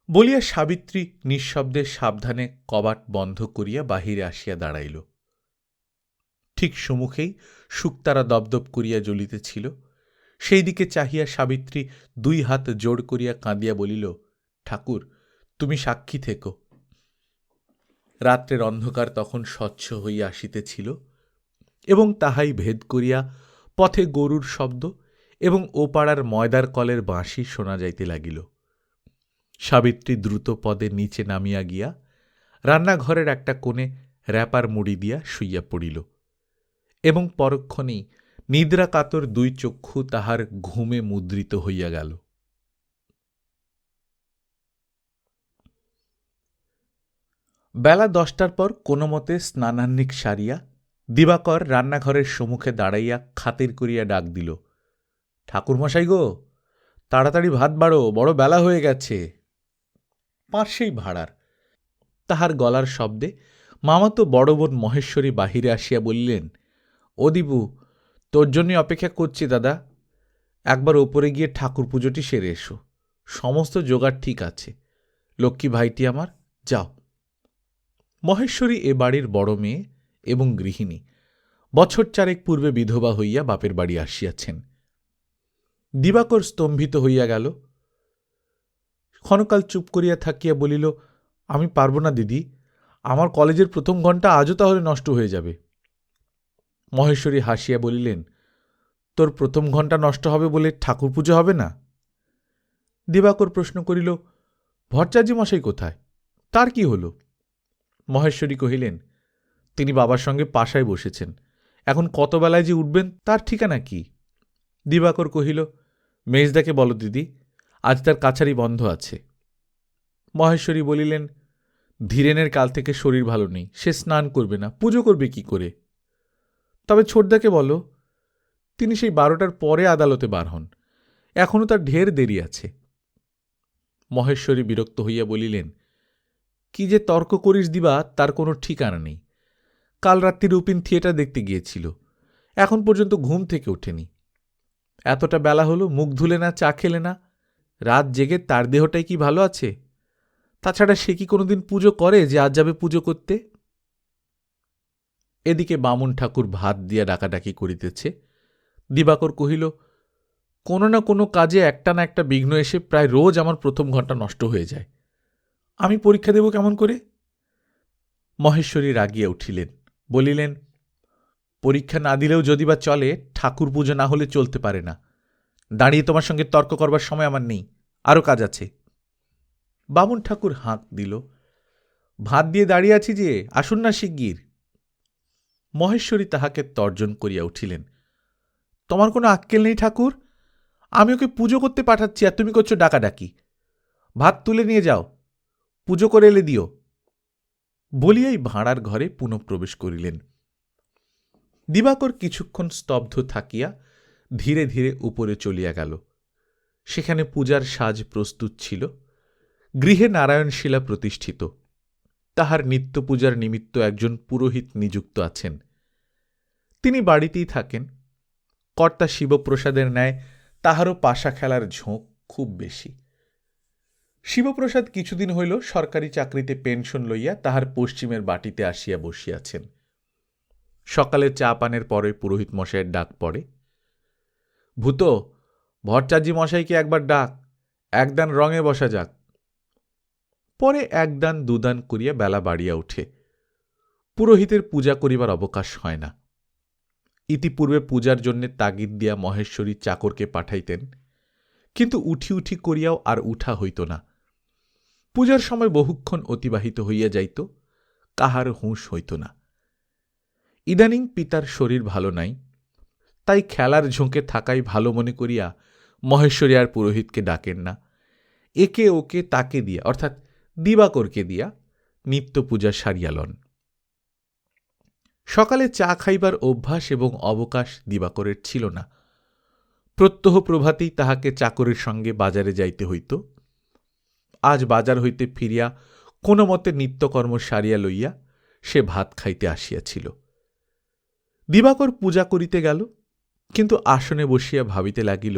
বলিয়া সাবিত্রী নিঃশব্দে সাবধানে কবাট বন্ধ করিয়া বাহিরে আসিয়া দাঁড়াইল। ঠিক সম্মুখেই শুকতারা দপদপ করিয়া জ্বলিতেছিল। সেই দিকে চাহিয়া সাবিত্রী 2 হাত জোড় করিয়া কাঁদিয়া বলিল, ঠাকুর, তুমি সাক্ষী থেকো। রাত্রের অন্ধকার তখন স্বচ্ছ হইয়া আসিতেছিল, এবং তাহাই ভেদ করিয়া পথে গরুর শব্দ এবং ওপাড়ার ময়দার কলের বাঁশি শোনা যাইতে লাগিল। সাবিত্রী দ্রুত পদে নিচে নামিয়া গিয়া রান্নাঘরের একটা কোণে র্যাপার মুড়ি দিয়া শুইয়া পড়িল, এবং পরক্ষণেই নিদ্রাকাতর 2 চক্ষু তাহার ঘুমে মুদ্রিত হইয়া গেল। বেলা 10টার পর কোনোমতে স্নানাহ্নিক সারিয়া দিবাকর রান্নাঘরের সম্মুখে দাঁড়াইয়া খাতির করিয়া ডাক দিল, ঠাকুরমশাই গো, তাড়াতাড়ি ভাত বাড়ো, বড় বেলা হয়ে গেছে। পার্শ্বেই ভাড়ার। তাহার গলার শব্দে মামাতো বড় বোন মহেশ্বরী বাহিরে আসিয়া বলিলেন, ও দিবু, তোর জন্যই অপেক্ষা করছি দাদা। একবার ওপরে গিয়ে ঠাকুর পুজোটি সেরে এসো, সমস্ত জোগাড় ঠিক আছে। লক্ষ্মী ভাইটি আমার, যাও। মহেশ্বরী এ বাড়ির বড় মেয়ে এবং গৃহিণী, বছর 4 পূর্বে বিধবা হইয়া বাপের বাড়ি আসিয়াছেন। দিবাকর স্তম্ভিত হইয়া গেল। ক্ষণকাল চুপ করিয়া থাকিয়া বলিল, আমি পারব না দিদি, আমার কলেজের প্রথম ঘণ্টা আজও তাহলে নষ্ট হয়ে যাবে। মহেশ্বরী হাসিয়া বলিলেন, তোর প্রথম ঘণ্টা নষ্ট হবে বলে ঠাকুর পুজো হবে না? দিবাকর প্রশ্ন করিল, ভট্টাচার্য মশাই কোথায়, তার কি হল? মহেশ্বরী কহিলেন, তিনি বাবার সঙ্গে পাশায় বসেছেন, এখন কত বেলায় যে উঠবেন তার ঠিকানা কি? দিবাকর কহিল, মেজদাকে বলো দিদি, আজ তার কাছারি বন্ধ আছে। মহেশ্বরী বলিলেন, ধীরেনের কাল থেকে শরীর ভালো নেই, সে স্নান করবে না, পুজো করবে কি করে? তবে ছোটদাকে বলো, তিনি সেই 12টার পরে আদালতে বার হন, এখনও তার ঢের দেরি আছে। মহেশ্বরী বিরক্ত হইয়া বলিলেন, কি যে তর্ক করিস দিবা, তার কোনো ঠিকানা নেই। কাল রাত্রি রুপিন থিয়েটার দেখতে গিয়েছিল, এখন পর্যন্ত ঘুম থেকে ওঠেনি। এতটা বেলা হলো, মুখ ধুলে না, চা খেলে না, রাত জেগে তার দেহটাই কি ভালো আছে? তাছাড়া সে কি কোনোদিন পুজো করে যে আজ যাবে পুজো করতে? এদিকে বামুন ঠাকুর ভাত দিয়া ডাকাডাকি করিতেছে। দিবাকর কহিল, কোনো না কোনো কাজে একটা না একটা বিঘ্ন এসে প্রায় রোজ আমার প্রথম ঘণ্টা নষ্ট হয়ে যায়, আমি পরীক্ষা দেব কেমন করে? মহেশ্বরী রাগিয়া উঠিলেন, বলিলেন, পরীক্ষা না দিলেও যদি বা চলে, ঠাকুর পুজো না হলে চলতে পারে না। দাঁড়িয়ে তোমার সঙ্গে তর্ক করবার সময় আমার নেই, আরও কাজ আছে। বামুন ঠাকুর হাঁক দিল, ভাত দিয়ে দাঁড়িয়ে আছি যে, আসুন না শিগগির। মহেশ্বরী তাহাকে তর্জন করিয়া উঠিলেন, তোমার কোনো আক্কেল নেই ঠাকুর, আমি ওকে পুজো করতে পাঠাচ্ছি আর তুমি করছো ডাকাডাকি। ভাত তুলে নিয়ে যাও, পুজো করে এলে দিও। বলিয়াই ভাঁড়ার ঘরে পুনঃপ্রবেশ করিলেন। দিবাকর কিছুক্ষণ স্তব্ধ থাকিয়া ধীরে ধীরে উপরে চলিয়া গেল। সেখানে পূজার সাজ প্রস্তুত ছিল। গৃহে নারায়ণশিলা প্রতিষ্ঠিত। তাহার নিত্য পূজার নিমিত্ত একজন পুরোহিত নিযুক্ত আছেন। তিনি বাড়িতেই থাকেন। কর্তা শিবপ্রসাদের ন্যায় তাহারও পাশা খেলার ঝোঁক খুব বেশি। শিবপ্রসাদ কিছুদিন হইল সরকারি চাকরিতে পেনশন লইয়া তাহার পশ্চিমের বাটিতে আসিয়া বসিয়াছেন। সকালে চা পানের পরে পুরোহিত মশাইয়ের ডাক পড়ে, ভূত, ভট্টাচার্য মশাইকে একবার ডাক, একদান রঙে বসা যাক। পরে একদান দুদান করিয়া বেলা বাড়িয়া উঠে। পুরোহিতের পূজা করিবার অবকাশ হয় না। ইতিপূর্বে পূজার জন্যে তাগিদ দিয়া মহেশ্বরী চাকরকে পাঠাইতেন, কিন্তু উঠি উঠি করিয়াও আর উঠা হইত না। পূজার সময় বহুক্ষণ অতিবাহিত হইয়া যাইত, কাহার হুঁশ হইত না। ইদানিং পিতার শরীর ভালো নাই, তাই খেলার ঝোঁকে থাকাই ভালো মনে করিয়া মহেশ্বরী আর পুরোহিতকে ডাকেন না। একে ওকে তাকে দিয়া, অর্থাৎ দিবাকরকে দিয়া নিত্য পূজা সারিয়া লন। সকালে চা খাইবার অভ্যাস এবং অবকাশ দিবাকরের ছিল না। প্রত্যহ প্রভাতেই তাহাকে চাকরের সঙ্গে বাজারে যাইতে হইত। আজ বাজার হইতে ফিরিয়া কোনো মতে নিত্যকর্ম সারিয়া লইয়া সে ভাত খাইতে আসিয়াছিল। দিবাকর পূজা করিতে গেল, কিন্তু আসনে বসিয়া ভাবিতে লাগিল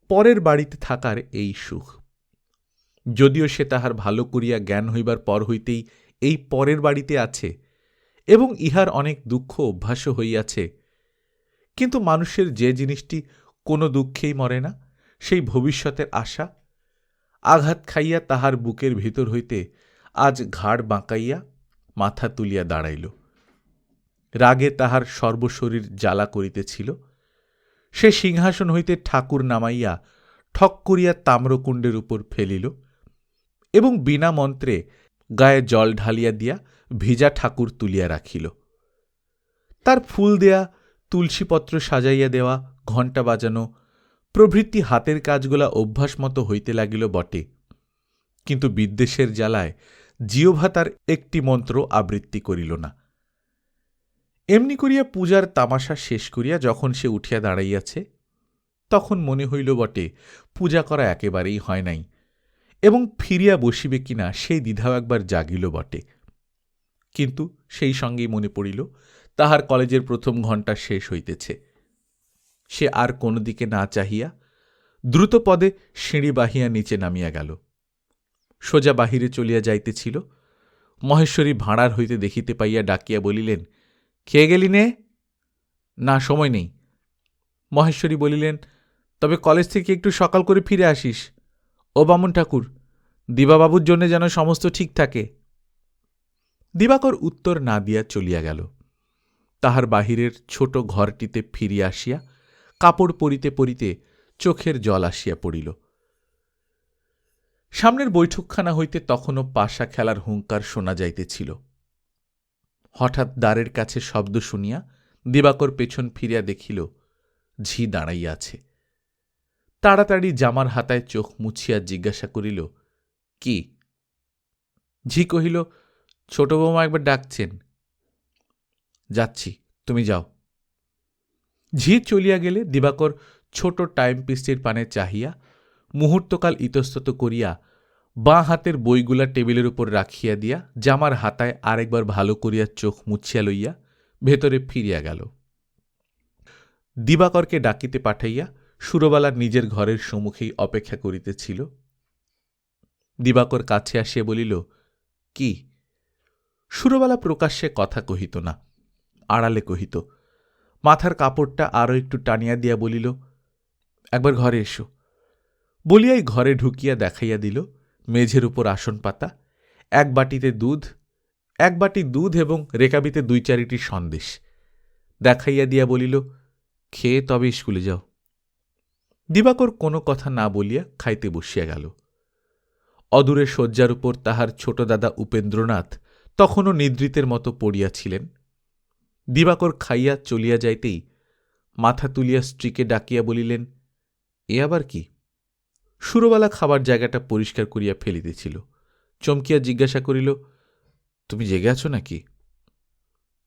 পরের বাড়িতে থাকার এই সুখ। যদিও সে তাহার ভালো করিয়া জ্ঞান হইবার পর হইতেই এই পরের বাড়িতে আছে এবং ইহার অনেক দুঃখ অভ্যাসও হইয়াছে, কিন্তু মানুষের যে জিনিসটি কোনো দুঃখেই মরে না, সেই ভবিষ্যতের আশা আঘাত খাইয়া তাহার বুকের ভিতর হইতে আজ ঘাড় বাঁকাইয়া মাথা তুলিয়া দাঁড়াইল। রাগে তাহার সর্বশরীর জ্বালা করিতেছিল। সে সিংহাসন হইতে ঠাকুর নামাইয়া ঠক করিয়া তাম্রকুণ্ডের উপর ফেলিল এবং বিনা মন্ত্রে গায়ে জল ঢালিয়া দিয়া ভিজা ঠাকুর তুলিয়া রাখিল। তার ফুল দেয়া, তুলসীপত্র সাজাইয়া দেওয়া, ঘণ্টা বাজানো প্রভৃতি হাতের কাজগুলা অভ্যাস মতো হইতে লাগিল বটে, কিন্তু বিদ্বেষের জ্বালায় জিহ্বা তার একটি মন্ত্র আবৃত্তি করিল না। এমনি করিয়া পূজার তামাশা শেষ করিয়া যখন সে উঠিয়া দাঁড়াইয়াছে, তখন মনে হইল বটে পূজা করা একেবারেই হয় নাই, এবং ফিরিয়া বসিবে কিনা সেই দ্বিধাও একবার জাগিল বটে। কিন্তু সেই সঙ্গেই মনে পড়িল তাহার কলেজের প্রথম ঘণ্টা শেষ হইতেছে। সে আর কোনো দিকে না চাহিয়া দ্রুত পদে সিঁড়ি বাহিয়া নিচে নামিয়া গেল। সোজা বাহিরে চলিয়া যাইতেছিল, মহেশ্বরী ভাঁড়ার হইতে দেখিতে পাইয়া ডাকিয়া বলিলেন, খেয়ে গেলি নে? না, সময় নেই। মহেশ্বরী বলিলেন, তবে কলেজ থেকে একটু সকাল করে ফিরে আসিস। ও বামুন ঠাকুর, দিবাবাবুর জন্যে যেন সমস্ত ঠিক থাকে। দিবাকর উত্তর না দিয়া চলিয়া গেল। তাহার বাহিরের ছোট ঘরটিতে ফিরিয়া আসিয়া কাপড় পরিতে পরিতে চোখের জল আসিয়া পড়িল। সামনের বৈঠকখানা হইতে তখনও পাশা খেলার হুঙ্কার শোনা যাইতেছিল। হঠাৎ দ্বারের কাছে শব্দ শুনিয়া দিবাকর পেছন ফিরিয়া দেখিল ঝি দাঁড়াইয়া আছে। তাড়াতাড়ি জামার হাতায় চোখ মুছিয়া জিজ্ঞাসা করিল, কি? ঝি কহিল, ছোট বৌমা একবার ডাকছেন। যাচ্ছি, তুমি যাও। ঝি চলিয়া গেলে দিবাকর ছোট টাইম পিসটির পানে চাহিয়া মুহূর্তকাল ইতস্তত করিয়া বাঁ হাতের বইগুলা টেবিলের উপর রাখিয়া দিয়া জামার হাতায় আরেকবার ভালো করিয়া চোখ মুছিয়া লইয়া ভেতরে ফিরিয়া গেল। দিবাকরকে ডাকিতে পাঠাইয়া সুরবালা নিজের ঘরের সম্মুখেই অপেক্ষা করিতেছিল। দিবাকর কাছে আসিয়া বলিল, কি? সুরবালা প্রকাশ্যে কথা কহিত না, আড়ালে কহিত। মাথার কাপড়টা আরও একটু টানিয়া দিয়া বলিল, একবার ঘরে এসো। বলিয়াই ঘরে ঢুকিয়া দেখাইয়া দিল মেঝের উপর আসন পাতা, এক বাটি দুধ এবং রেকাবিতে 2-4টি সন্দেশ। দেখাইয়া দিয়া বলিল, খেয়ে তবে স্কুলে যাও। দিবাকর কোনো কথা না বলিয়া খাইতে বসিয়া গেল। অদূরে শয্যার উপর তাহার ছোট দাদা উপেন্দ্রনাথ তখনও নিদ্রিতের মতো পড়িয়াছিলেন। দিবাকর খাইয়া চলিয়া যাইতেই মাথা তুলিয়া স্ত্রীকে ডাকিয়া বলিলেন, এ আবার কি? সুরবালা খাবার জায়গাটা পরিষ্কার করিয়া ফেলিতেছিল। চমকিয়া জিজ্ঞাসা করিল, তুমি জেগে আছো নাকি?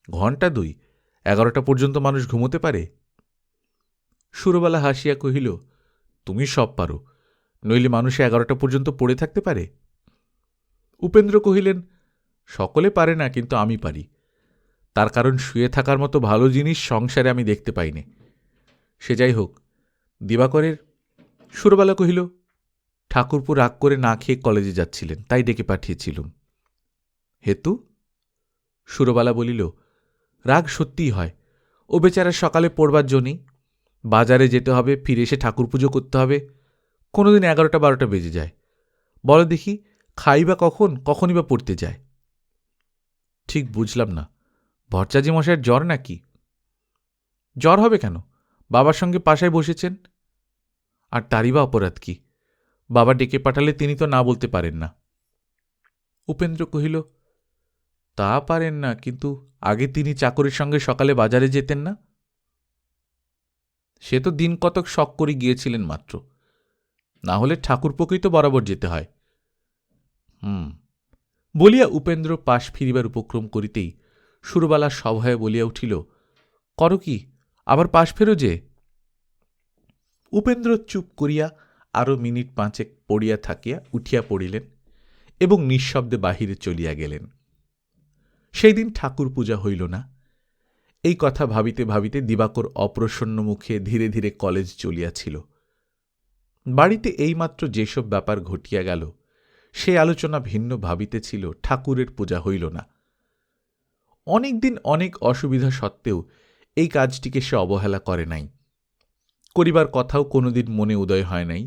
2 ঘণ্টা 11টা পর্যন্ত মানুষ ঘুমোতে পারে? সুরবালা হাসিয়া কহিল, তুমি সব পারো, নইলে মানুষে 11টা পর্যন্ত পড়ে থাকতে পারে? উপেন্দ্র কহিলেন, সকলে পারে না, কিন্তু আমি পারি। তার কারণ শুয়ে থাকার মতো ভালো জিনিস সংসারে আমি দেখতে পাইনি। সে যাই হোক, দিবাকরের। সুরবালা কহিল, ঠাকুরপো রাগ করে না খেয়ে কলেজে যাচ্ছিলেন, তাই ডেকে পাঠিয়েছিলুম। হেতু? সুরবালা বলিল, রাগ সত্যিই হয়। ও বেচারা সকালে পড়বার জন্যই বাজারে যেতে হবে, ফিরে এসে ঠাকুর পুজো করতে হবে। কোনোদিন 11টা-12টা বেজে যায়। বলো দেখি, খাইবা কখনই বা পড়তে যায়? ঠিক বুঝলাম না, ভট্টাচার্য মশাইয়ের জ্বর নাকি? জ্বর হবে কেন? বাবার সঙ্গে পাশায় বসেছেন। আর তারই বা অপরাধ কি? বাবা ডেকে পাঠালে তিনি তো না বলতে পারেন না। উপেন্দ্র কহিল, তা পারেন না, কিন্তু আগে তিনি চাকরের সঙ্গে সকালে বাজারে যেতেন না? সে তো দিন কতক শখ করে গিয়েছিলেন মাত্র, না হলে ঠাকুরপোকেই তো বরাবর যেতে হয়। বলিয়া উপেন্দ্র পাশ ফিরিবার উপক্রম করিতেই সুরবালা সভয়ে বলিয়া উঠিল, করো কি, আবার পাশ ফেরো যে। উপেন্দ্র চুপ করিয়া আরও মিনিট 5 পড়িয়া থাকিয়া উঠিয়া পড়িলেন এবং নিঃশব্দে বাহিরে চলিয়া গেলেন। সেই দিন ঠাকুর পূজা হইল না। এই কথা ভাবিতে ভাবিতে দিবাকর অপ্রসন্ন মুখে ধীরে ধীরে কলেজ চলিয়াছিল। বাড়িতে এইমাত্র যেসব ব্যাপার ঘটিয়া গেল, সে আলোচনা ভিন্ন ভাবিতেছিল ঠাকুরের পূজা হইল না। অনেক দিন অনেক অসুবিধা সত্ত্বেও এই কাজটিকে সে অবহেলা করে নাই, করিবার কথাও কোনোদিন মনে উদয় হয় নাই।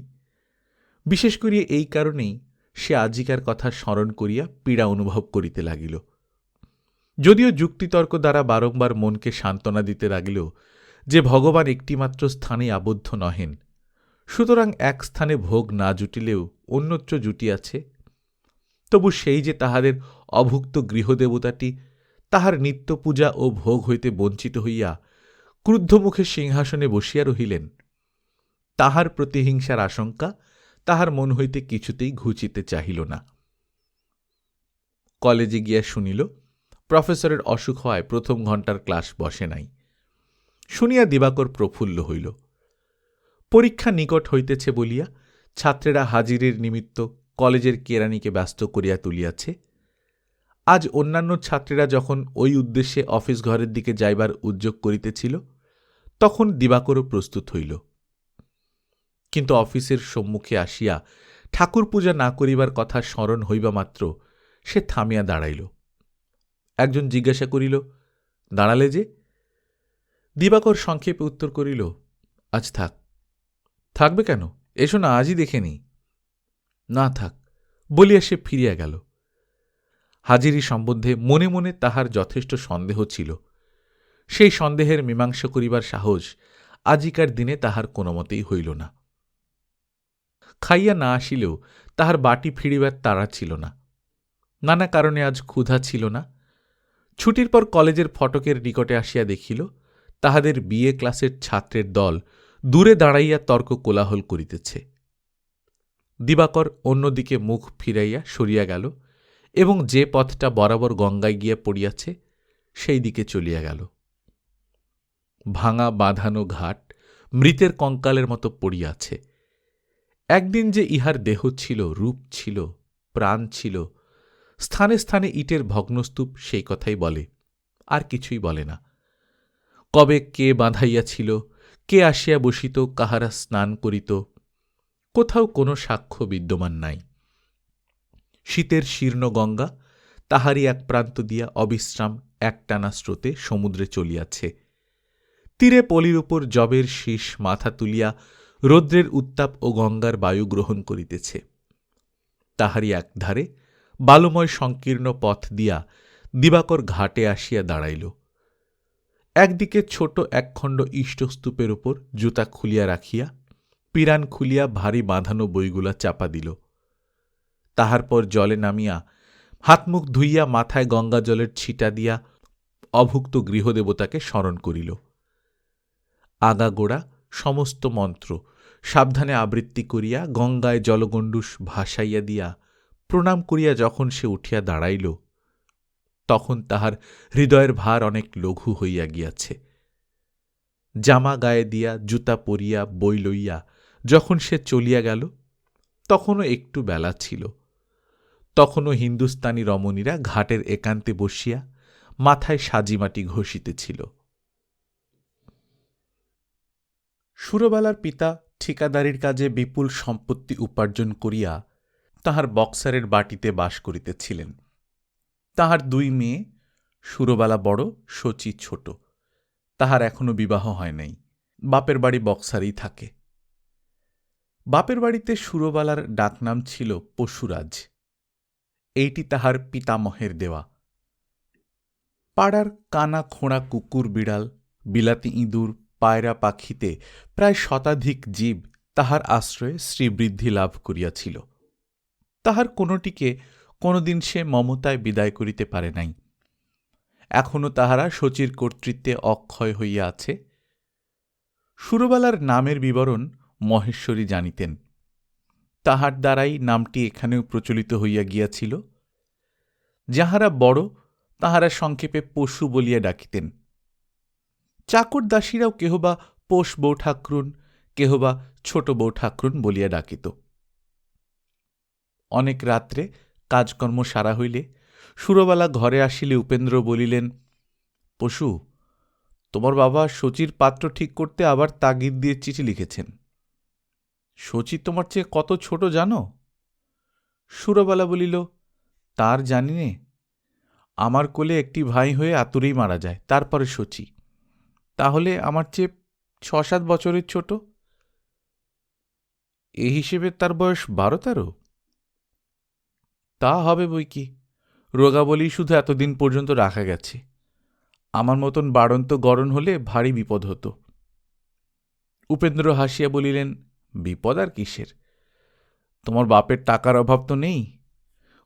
বিশেষ করিয়া এই কারণেই সে আজিকার কথা স্মরণ করিয়া পীড়া অনুভব করিতে লাগিল। যদিও যুক্তিতর্ক দ্বারা বারংবার মনকে সান্ত্বনা দিতে লাগিল যে ভগবান একটিমাত্র স্থানে আবদ্ধ নহেন, সুতরাং এক স্থানে ভোগ না জুটিলেও অন্যত্র জুটিয়াছে, তবু সেই যে তাহাদের অভুক্ত গৃহদেবতাটি তাহার নিত্য পূজা ও ভোগ হইতে বঞ্চিত হইয়া ক্রুদ্ধমুখে সিংহাসনে বসিয়া রহিলেন, তাহার প্রতিহিংসার আশঙ্কা তাহার মন হইতে কিছুতেই ঘুচিতে চাহিল না। কলেজে গিয়া শুনিল প্রফেসরের অসুখ হওয়ায় প্রথম ঘণ্টার ক্লাস বসে নাই। শুনিয়া দিবাকর প্রফুল্ল হইল। পরীক্ষা নিকট হইতেছে বলিয়া ছাত্রেরা হাজিরের নিমিত্ত কলেজের কেরানিকে ব্যস্ত করিয়া তুলিয়াছে। আজ অন্যান্য ছাত্রেরা যখন ওই উদ্দেশ্যে অফিস ঘরের দিকে যাইবার উদ্যোগ করিতেছিল, তখন দিবাকরও প্রস্তুত হইল। কিন্তু অফিসের সম্মুখে আসিয়া ঠাকুর পূজা না করিবার কথা স্মরণ হইবা মাত্র সে থামিয়া দাঁড়াইল। একজন জিজ্ঞাসা করিল, দাঁড়ালে যে? দিবাকর সংক্ষেপে উত্তর করিল, আজ থাক। থাকবে কেন? এসো না, আজই দেখে নি। না থাক বলিয়া সে ফিরিয়া গেল। হাজিরি সম্বন্ধে মনে মনে তাহার যথেষ্ট সন্দেহ ছিল। সেই সন্দেহের মীমাংসা করিবার সাহস আজিকার দিনে তাহার কোনোমতেই হইল না। খাইয়া না আসিলেও তাহার বাটি ফিরিবার তাড়া ছিল না। নানা কারণে আজ ক্ষুধা ছিল না। ছুটির পর কলেজের ফটকের নিকটে আসিয়া দেখিল তাহাদের বিএ ক্লাসের ছাত্রের দল দূরে দাঁড়াইয়া তর্ক কোলাহল করিতেছে। দিবাকর অন্যদিকে মুখ ফিরাইয়া সরিয়া গেল এবং যে পথটা বরাবর গঙ্গায় গিয়া পড়িয়াছে সেই দিকে চলিয়া গেল। ভাঙা বাঁধানো ঘাট মৃতের কঙ্কালের মতো পড়িয়াছে। একদিন যে ইহার দেহ ছিল, রূপ ছিল, প্রাণ ছিল, স্থানে স্থানে ইটের ভগ্নস্তূপ সেই কথাই বলে, আর কিছুই বলে না। কবে কে বাঁধাইয়াছিল, কে আসিয়া বসিত, কাহারা স্নান করিত, কোথাও কোনো সাক্ষ্য বিদ্যমান নাই। শীতের শীর্ণ গঙ্গা তাহারই এক প্রান্ত দিয়া অবিশ্রাম একটানা স্রোতে সমুদ্রে চলিয়াছে। তীরে পলির উপর জবের শীষ মাথা তুলিয়া রৌদ্রের উত্তাপ ও গঙ্গার বায়ু গ্রহণ করিতেছে। তাহারই একধারে বালুময় সংকীর্ণ পথ দিয়া দিবাকর ঘাটে আসিয়া দাঁড়াইল। একদিকে ছোট একখণ্ড ইষ্টস্তূপের উপর জুতা খুলিয়া রাখিয়া পিরান খুলিয়া ভারী বাঁধানো বইগুলা চাপা দিল। তাহার পর জলে নামিয়া হাতমুখ ধুইয়া মাথায় গঙ্গা জলের ছিটা দিয়া অভুক্ত গৃহদেবতাকে স্মরণ করিল। আগাগোড়া সমস্ত মন্ত্র সাবধানে আবৃত্তি করিয়া গঙ্গায় জলগণ্ডূষ ভাসাইয়া দিয়া প্রণাম করিয়া যখন সে উঠিয়া দাঁড়াইল, তখন তাহার হৃদয়ের ভার অনেক লঘু হইয়া গিয়াছে। জামা গায়ে দিয়া জুতা পরিয়া বই লইয়া যখন সে চলিয়া গেল, তখনও একটু বেলা ছিল। তখনও হিন্দুস্তানি রমণীরা ঘাটের একান্তে বসিয়া মাথায় সাজিমাটি ঘষিতেছিল। সুরবালার পিতা ঠিকাদারির কাজে বিপুল সম্পত্তি উপার্জন করিয়া তাহার বক্সারের বাটিতে বাস করিতেছিলেন। তাহার দুই মেয়ে, সুরবালা বড়, শচী ছোট। তাহার এখনো বিবাহ হয় নাই। বাপের বাড়ি বক্সারেই থাকে। বাপের বাড়িতে সুরবালার ডাকনাম ছিল পশুরাজ। এইটি তাহার পিতামহের দেওয়া। পাড়ার কানা খোঁড়া কুকুর বিড়াল, বিলাতি ইঁদুর, পায়রা পাখিতে প্রায় শতাধিক জীব তাহার আশ্রয়ে শ্রীবৃদ্ধি লাভ করিয়াছিল। তাহার কোনোটিকে কোনোদিন সে মমতায় বিদায় করিতে পারে নাই। এখনও তাহারা শচীর কর্তৃত্বে অক্ষয় হইয়া আছে। সুরবালার নামের বিবরণ মহেশ্বরী জানিতেন। তাহার দ্বারাই নামটি এখানেও প্রচলিত হইয়া গিয়াছিল। যাহারা বড় তাহারা সংক্ষেপে পশু বলিয়া ডাকিতেন। চাকর দাসীরাও কেহবা পোষ বউ ঠাকরুন, কেহবা ছোট বউ ঠাকরুন বলিয়া ডাকিত। অনেক রাত্রে কাজকর্ম সারা হইলে সুরবালা ঘরে আসিলে উপেন্দ্র বলিলেন, পশু, তোমার বাবা শচীর পাত্র ঠিক করতে আবার তাগিদ দিয়ে চিঠি লিখেছেন। শচী তোমার চেয়ে কত ছোট জানো? সুরবালা বলিল, তার জানি নে। আমার কোলে একটি ভাই হয়ে আতুরেই মারা যায়, তারপরে শচী। তাহলে আমার চেয়ে ৬-৭ বছরের ছোট। এই হিসেবে তার বয়স ১২-১৩। তা হবে বই কি, রোগাবলি শুধু এতদিন পর্যন্ত রাখা গেছে। আমার মতন বাড়ন্ত গরণ হলে ভারী বিপদ হতো। উপেন্দ্র হাসিয়া বলিলেন, বিপদ আর কিসের? তোমার বাপের টাকার অভাব তো নেই।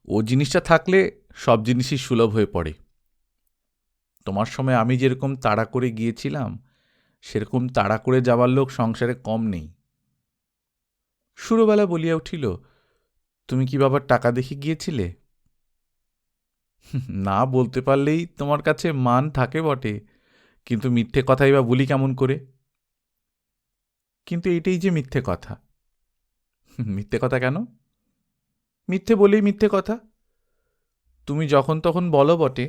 ও জিনিসটা থাকলে সব জিনিসই সুলভ হয়ে পড়ে। তোমার সময় আমি যেরকম তাড়া করে গিয়েছিলাম, সেরকম তাড়া করে যাবার লোক সংসারে কম নেই। সুরবালা বলিয়া উঠিল, তুমি কি বাবার টাকা দেখে গিয়েছিলে? না বলতে পারলেই তোমার কাছে মান থাকে বটে, কিন্তু মিথ্যে কথাই বা বলি কেমন করে? কিন্তু এটাই যে মিথ্যে কথা। মিথ্যে কথা কেন? মিথ্যে বলেই মিথ্যে কথা। তুমি যখন তখন বলো বটে,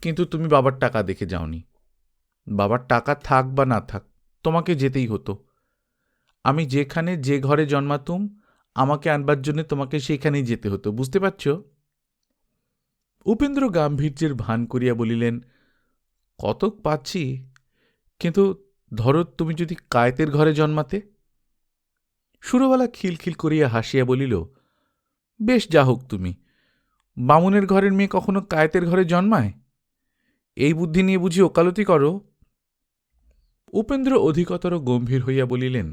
কিন্তু তুমি বাবার টাকা দেখে যাওনি। বাবার টাকা থাক বা না থাক, তোমাকে যেতেই হতো। আমি যেখানে যে ঘরে জন্মাতুম, আমাকে আনবার জন্য তোমাকে সেইখানেই যেতে হতো, বুঝতে পারছ? উপেন্দ্র গাম্ভীর্যের ভান করিয়া বলিলেন, কতক পাচ্ছি, কিন্তু ধরো তুমি যদি কায়েতের ঘরে জন্মাতে। সুরবালা খিলখিল করিয়া হাসিয়া বলিল, বেশ যা হোক তুমি, বামুনের ঘরের মেয়ে কখনো কায়েতের ঘরে জন্মায়? এই বুদ্ধি নিয়ে বুঝি ওকালতি করো? উপেন্দ্র অধিকতর গম্ভীর হইয়া বলিলেন,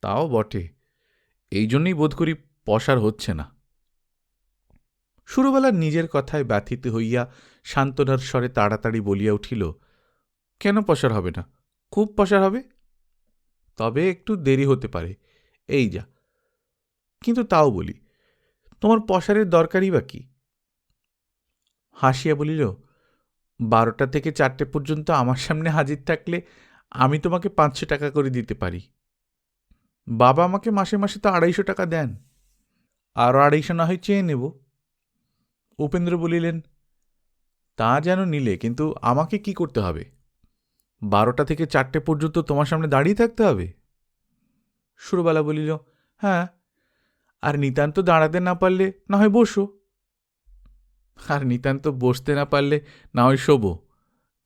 তাও বটে, এই জন্যই বোধ করি পসার হচ্ছে না। সুরবালা নিজের কথায় ব্যথিত হইয়া সান্ত্বনার স্বরে তাড়াতাড়ি বলিয়া উঠিল, কেন পসার হবে না? খুব পসার হবে। তবে একটু দেরি হতে পারে, এই যা। কিন্তু তাও বলি, তোমার পসারের দরকারই বা কি? হাসিয়া বলিল, ১২টা থেকে ৪টে পর্যন্ত আমার সামনে হাজির থাকলে আমি তোমাকে ৫০০ টাকা করে দিতে পারি। বাবা আমাকে মাসে মাসে তো ২৫০ টাকা দেন, আরও ২৫০ না হয় চেয়ে নেব। উপেন্দ্র বলিলেন, তা যেন নিলে, কিন্তু আমাকে কি করতে হবে? ১২টা থেকে ৪টে পর্যন্ত তোমার সামনে দাঁড়িয়ে থাকতে হবে? সুরবালা বলিল, হ্যাঁ, আর নিতান্ত দাঁড়াতে না পারলে না হয় বসো। আর নিতান্ত বসতে না পারলে না হয় শোবো,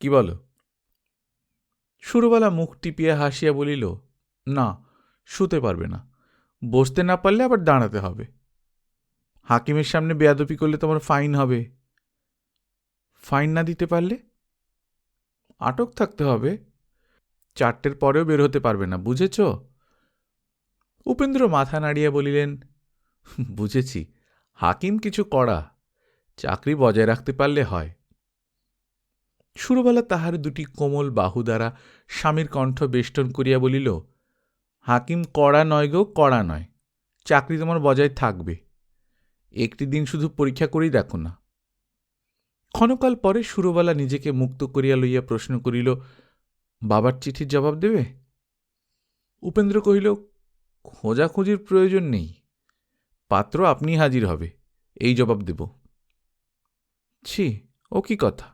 কি বলো? সুরবালা মুখ টিপিয়া হাসিয়া বলিল, না, শুতে পারবে না। বসতে না পারলে আবার দাঁড়াতে হবে। হাকিমের সামনে বেয়াদপি করলে তোমার ফাইন হবে। ফাইন না দিতে পারলে আটক থাকতে হবে। ৪টের পরেও বের হতে পারবে না, বুঝেছ? উপেন্দ্র মাথা নাড়িয়া বলিলেন, বুঝেছি, হাকিম কিছু কড়া, চাকরি বজায় রাখতে পারলে হয়। সুরবালা তাহার দুটি কোমল বাহু দ্বারা স্বামীর কণ্ঠ বেষ্টন করিয়া বলিল, হাকিম কড়া নয় গো, কড়া নয়। চাকরি তোমার বজায় থাকবে। একটি দিন শুধু পরীক্ষা করেই দেখো না। ক্ষণকাল পরে সুরবালা নিজেকে মুক্ত করিয়া লইয়া প্রশ্ন করিল, বাবার চিঠির জবাব দেবে? উপেন্দ্র কহিল, খোঁজাখুঁজির প্রয়োজন নেই, পাত্র আপনি হাজির হবে, এই জবাব দেব। ছি, ও কি কথা?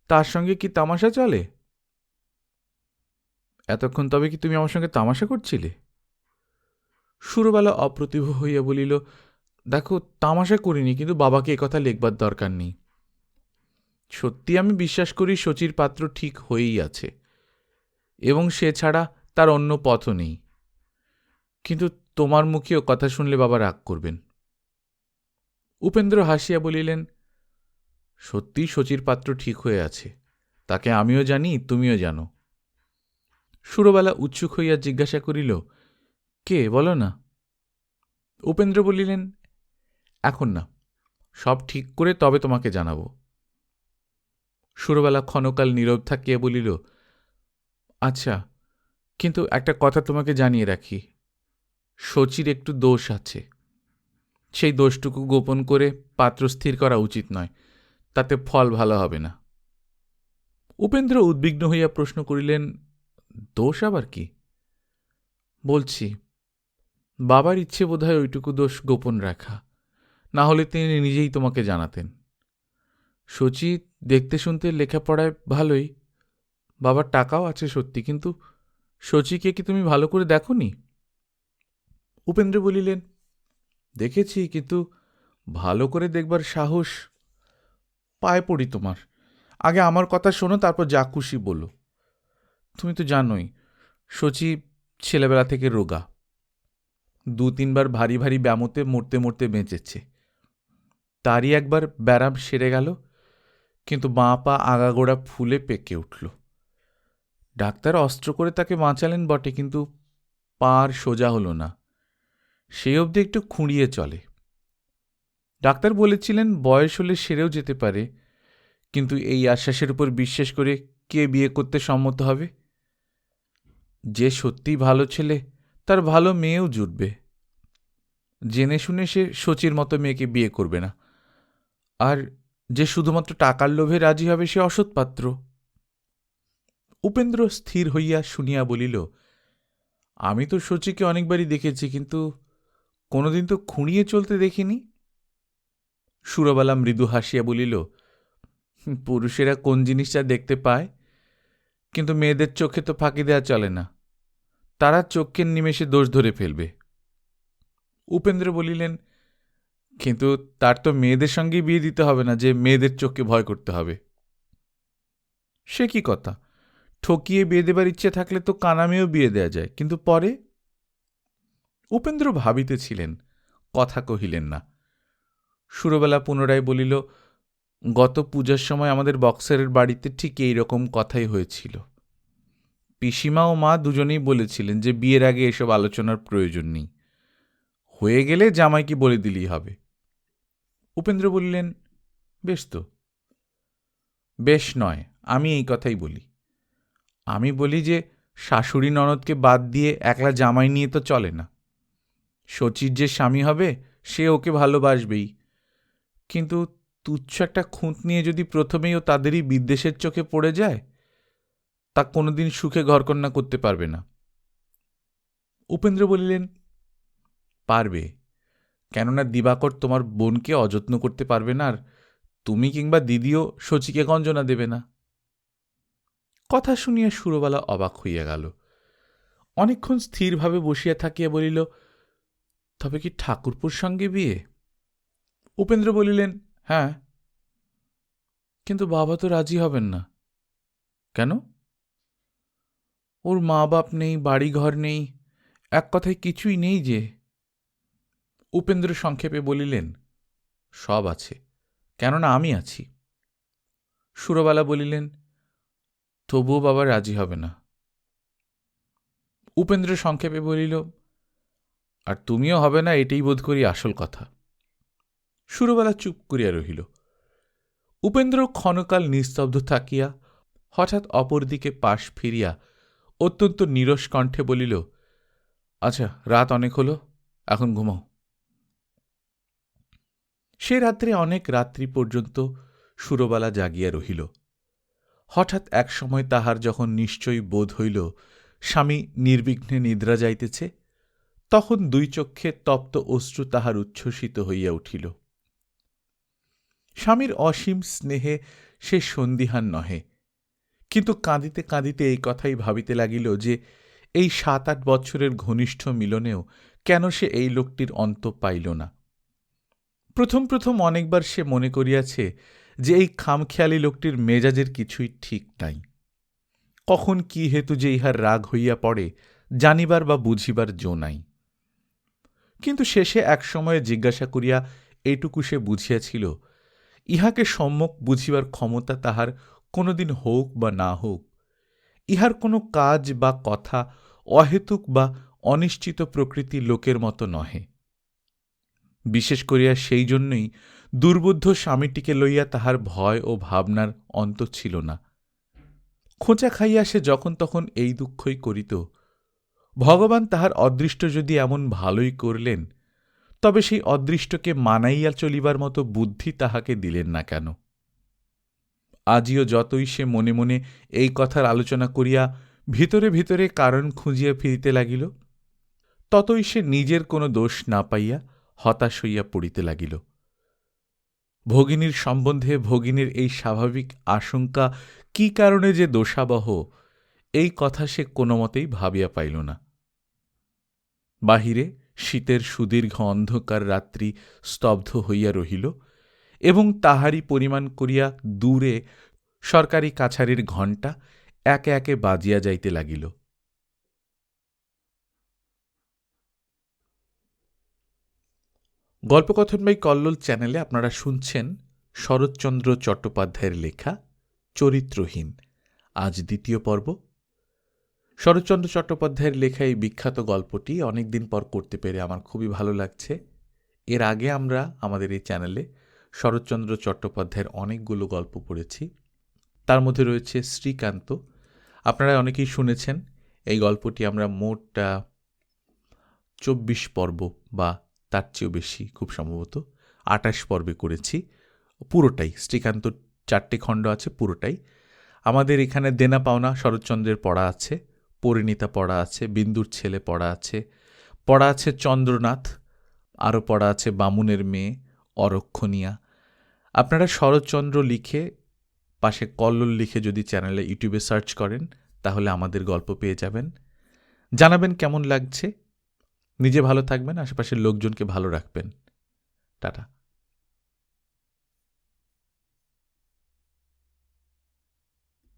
তার সঙ্গে কি তামাশা চলে? এতক্ষণ তবে কি তুমি আমার সঙ্গে তামাশা করছিলে? সুরবালা অপ্রতিভ হইয়া বলিল, দেখো, তামাশা করিনি, কিন্তু বাবাকে একথা লেখবার দরকার নেই। সত্যি আমি বিশ্বাস করি শচীর পাত্র ঠিক হয়েই আছে, এবং সে ছাড়া তার অন্য পথও নেই। কিন্তু তোমার মুখেও কথা শুনলে বাবা রাগ করবেন। উপেন্দ্র হাসিয়া বলিলেন, সত্যি শচীর পাত্র ঠিক হয়ে আছে, তাকে আমিও জানি, তুমিও জানো। সুরবালা উৎসুক হইয়া জিজ্ঞাসা করিল, কে, বলো না। উপেন্দ্র বলিলেন, এখন না, সব ঠিক করে তবে তোমাকে জানাব। সুরবালা ক্ষণকাল নীরব থাকিয়া বলিল, আচ্ছা, কিন্তু একটা কথা তোমাকে জানিয়ে রাখি, শচীর একটু দোষ আছে। সেই দোষটুকু গোপন করে পাত্র স্থির করা উচিত নয়, তাতে ফল ভালো হবে না। উপেন্দ্র উদ্বিগ্ন হইয়া প্রশ্ন করিলেন, দোষ আবার কি? বলছি, বাবার ইচ্ছে বোধহয় ওইটুকু দোষ গোপন রাখা, না হলে তিনি নিজেই তোমাকে জানাতেন। শচী দেখতে শুনতে লেখাপড়ায় ভালোই, বাবার টাকাও আছে সত্যি, কিন্তু শচীকে কি তুমি ভালো করে দেখোনি? উপেন্দ্র বলিলেন, দেখেছি, কিন্তু ভালো করে দেখবার সাহস। পায়ে পড়ি তোমার, আগে আমার কথা শোনো, তারপর যা খুশি বলো। তুমি তো জানোই শচী ছেলেবেলা থেকে রোগা, 2-3 বার ভারী ভারী ব্যামোতে মরতে মরতে বেঁচেছে। তারই একবার ব্যারাম সেরে গেল, কিন্তু বাঁ পা আগাগোড়া ফুলে পেকে উঠল। ডাক্তার অস্ত্র করে তাকে বাঁচালেন বটে, কিন্তু পা আর সোজা হল না। সেই অবধি একটু খুঁড়িয়ে চলে। ডাক্তার বলেছিলেন বয়স হলে সেরেও যেতে পারে, কিন্তু এই আশ্বাসের উপর বিশ্বাস করে কে বিয়ে করতে সম্মত হবে? যে সত্যিই ভালো ছেলে, তার ভালো মেয়েও জুটবে। জেনে শুনে সে শচীর মতো মেয়েকে বিয়ে করবে না, আর যে শুধুমাত্র টাকার লোভে রাজি হবে সে অসৎপাত্র। উপেন্দ্র স্থির হইয়া শুনিয়া বলিল, আমি তো শচীকে অনেকবারই দেখেছি, কিন্তু কোনোদিন তো খুঁড়িয়ে চলতে দেখিনি। সুরবালা মৃদু হাসিয়া বলিল, পুরুষেরা কোন জিনিসটা দেখতে পায়, কিন্তু মেয়েদের চোখে তো ফাঁকি দেওয়া চলে না, তারা চোখের নিমেষে দোষ ধরে ফেলবে। উপেন্দ্র বলিলেন, কিন্তু তার তো মেয়েদের সঙ্গেই বিয়ে দিতে হবে না যে মেয়েদের চোখকে ভয় করতে হবে। সে কি কথা, ঠকিয়ে বিয়ে দেবার ইচ্ছে থাকলে তো কানামেও বিয়ে দেয়া যায়, কিন্তু পরে? উপেন্দ্র ভাবিতেছিলেন, কথা কহিলেন না। সুরবেলা পুনরায় বলিল, গত পূজার সময় আমাদের বক্সারের বাড়িতে ঠিক এই রকম কথাই হয়েছিল। পিসিমা ও মা দুজনেই বলেছিলেন যে বিয়ের আগে এসব আলোচনার প্রয়োজন নেই, হয়ে গেলে জামাইকে বলে দিলেই হবে। উপেন্দ্র বললেন, বেশ তো। বেশ নয়, আমি এই কথাই বলি। আমি বলি যে শাশুড়ি ননদকে বাদ দিয়ে একলা জামাই নিয়ে তো চলে না। শচীর যে স্বামী হবে সে ওকে ভালোবাসবেই, কিন্তু তুচ্ছ একটা খুঁত নিয়ে যদি প্রথমেই ও তাদেরই বিদ্বেষের চোখে পড়ে যায়, তা কোনোদিন সুখে ঘরকন্যা করতে পারবে না। উপেন্দ্র বলিলেন, পারবে, কেননা দিবাকর তোমার বোনকে অযত্ন করতে পারবে না, আর তুমি কিংবা দিদিও শচীকে গঞ্জনা দেবে না। কথা শুনিয়া সুরবালা অবাক হইয়া গেল। অনেকক্ষণ স্থিরভাবে বসিয়া থাকিয়া বলিল, তবে কি ঠাকুরপুর সঙ্গে বিয়ে? উপেন্দ্র বলিলেন, হ্যাঁ। কিন্তু বাবা তো রাজি হবেন না। কেন? ওর মা বাপ নেই, বাড়ি ঘর নেই, এক কথায় কিছুই নেই যে। উপেন্দ্র সংক্ষেপে বলিলেন, সব আছে, কেননা আমি আছি। সুরবালা বলিলেন, তবুও বাবা রাজি হবে না। উপেন্দ্র সংক্ষেপে বলিল, আর তুমিও হবে না, এটাই বোধ করি আসল কথা। সুরবালা চুপ করিয়া রহিল। উপেন্দ্র ক্ষণকাল নিস্তব্ধ থাকিয়া হঠাৎ অপরদিকে পাশ ফিরিয়া অত্যন্ত নীরস কণ্ঠে বলিল, আচ্ছা, রাত অনেক হল, এখন ঘুমাও। সে রাত্রে অনেক রাত্রি পর্যন্ত সুরবালা জাগিয়া রহিল। হঠাৎ এক সময় তাহার যখন নিশ্চয়ই বোধ হইল স্বামী নির্বিঘ্নে নিদ্রা যাইতেছে, তখন 2 চক্ষে তপ্ত অশ্রু তাহার উচ্ছ্বসিত হইয়া উঠিল। স্বামীর অসীম স্নেহে সে সন্দিহান নহে, কিন্তু কাঁদিতে কাঁদিতে এই কথাই ভাবিতে লাগিল যে এই 7-8 বছরের ঘনিষ্ঠ মিলনেও কেন সে এই লোকটির অন্ত পাইল না। প্রথম প্রথম অনেকবার সে মনে করিয়াছে যে এই খামখেয়ালি লোকটির মেজাজের কিছুই ঠিক নাই। কখন কি হেতু যে ইহার রাগ হইয়া পড়ে জানিবার বা বুঝিবার জো নাই। কিন্তু শেষে এক সময়ে জিজ্ঞাসা করিয়া এইটুকু সে বুঝিয়াছিল, ইহাকে সম্যক বুঝিবার ক্ষমতা তাহার কোনোদিন হোক বা না হোক, ইহার কোনো কাজ বা কথা অহেতুক বা অনিশ্চিত প্রকৃতি লোকের মতো নহে। বিশেষ করিয়া সেই জন্যই দুর্বোধ্য স্বামীটিকে লইয়া তাহার ভয় ও ভাবনার অন্ত ছিল না। খোঁচা খাইয়া সে যখন তখন এই দুঃখই করিত, ভগবান তাহার অদৃষ্ট যদি এমন ভালোই করলেন, তবে সেই অদৃষ্টকে মানাইয়া চলিবার মতো বুদ্ধি তাহাকে দিলেন না কেন? আজিও যতই সে মনে মনে এই কথার আলোচনা করিয়া ভিতরে ভিতরে কারণ খুঁজিয়া ফিরিতে লাগিল, ততই সে নিজের কোনো দোষ না পাইয়া হতাশ হইয়া পড়িতে লাগিল। ভগিনীর সম্বন্ধে ভগিনীর এই স্বাভাবিক আশঙ্কা কি কারণে যে দোষাবহ, এই কথা সে কোনোমতেই ভাবিয়া পাইল না। বাহিরে শীতের সুদীর্ঘ অন্ধকার রাত্রি স্তব্ধ হইয়া রহিল, এবং তাহারই পরিমাণ করিয়া দূরে সরকারি কাছারির ঘণ্টা একে একে বাজিয়া যাইতে লাগিল। গল্পকথন বাই কল্লোল চ্যানেলে আপনারা শুনছেন শরৎচন্দ্র চট্টোপাধ্যায়ের লেখা চরিত্রহীন, আজ দ্বিতীয় পর্ব। শরৎচন্দ্র চট্টোপাধ্যায়ের লেখা এই বিখ্যাত গল্পটি অনেকদিন পর করতে পেরে আমার খুবই ভালো লাগছে। এর আগে আমরা আমাদের এই চ্যানেলে শরৎচন্দ্র চট্টোপাধ্যায়ের অনেকগুলো গল্প পড়েছি। তার মধ্যে রয়েছে শ্রীকান্ত। আপনারা অনেকেই শুনেছেন। এই গল্পটি আমরা মোট 24 পর্ব বা তার চেয়েও বেশি, খুব সম্ভবত 28 পর্বে করেছি। পুরোটাই শ্রীকান্ত, 4টে খণ্ড আছে, পুরোটাই। আমাদের এখানে দেনা পাওনা শরৎচন্দ্রের পড়া আছে, পরিণীতা পড়া আছে, বিন্দুর ছেলে পড়া আছে চন্দ্রনাথ, আরও পড়া আছে বামুনের মেয়ে, অরক্ষণীয়া। আপনারা শরৎচন্দ্র লিখে পাশে কল্লোল লিখে যদি চ্যানেলে ইউটিউবে সার্চ করেন, তাহলে আমাদের গল্প পেয়ে যাবেন। জানাবেন কেমন লাগছে। নিজে ভালো থাকবেন, আশেপাশের লোকজনকে ভালো রাখবেন। টাটা।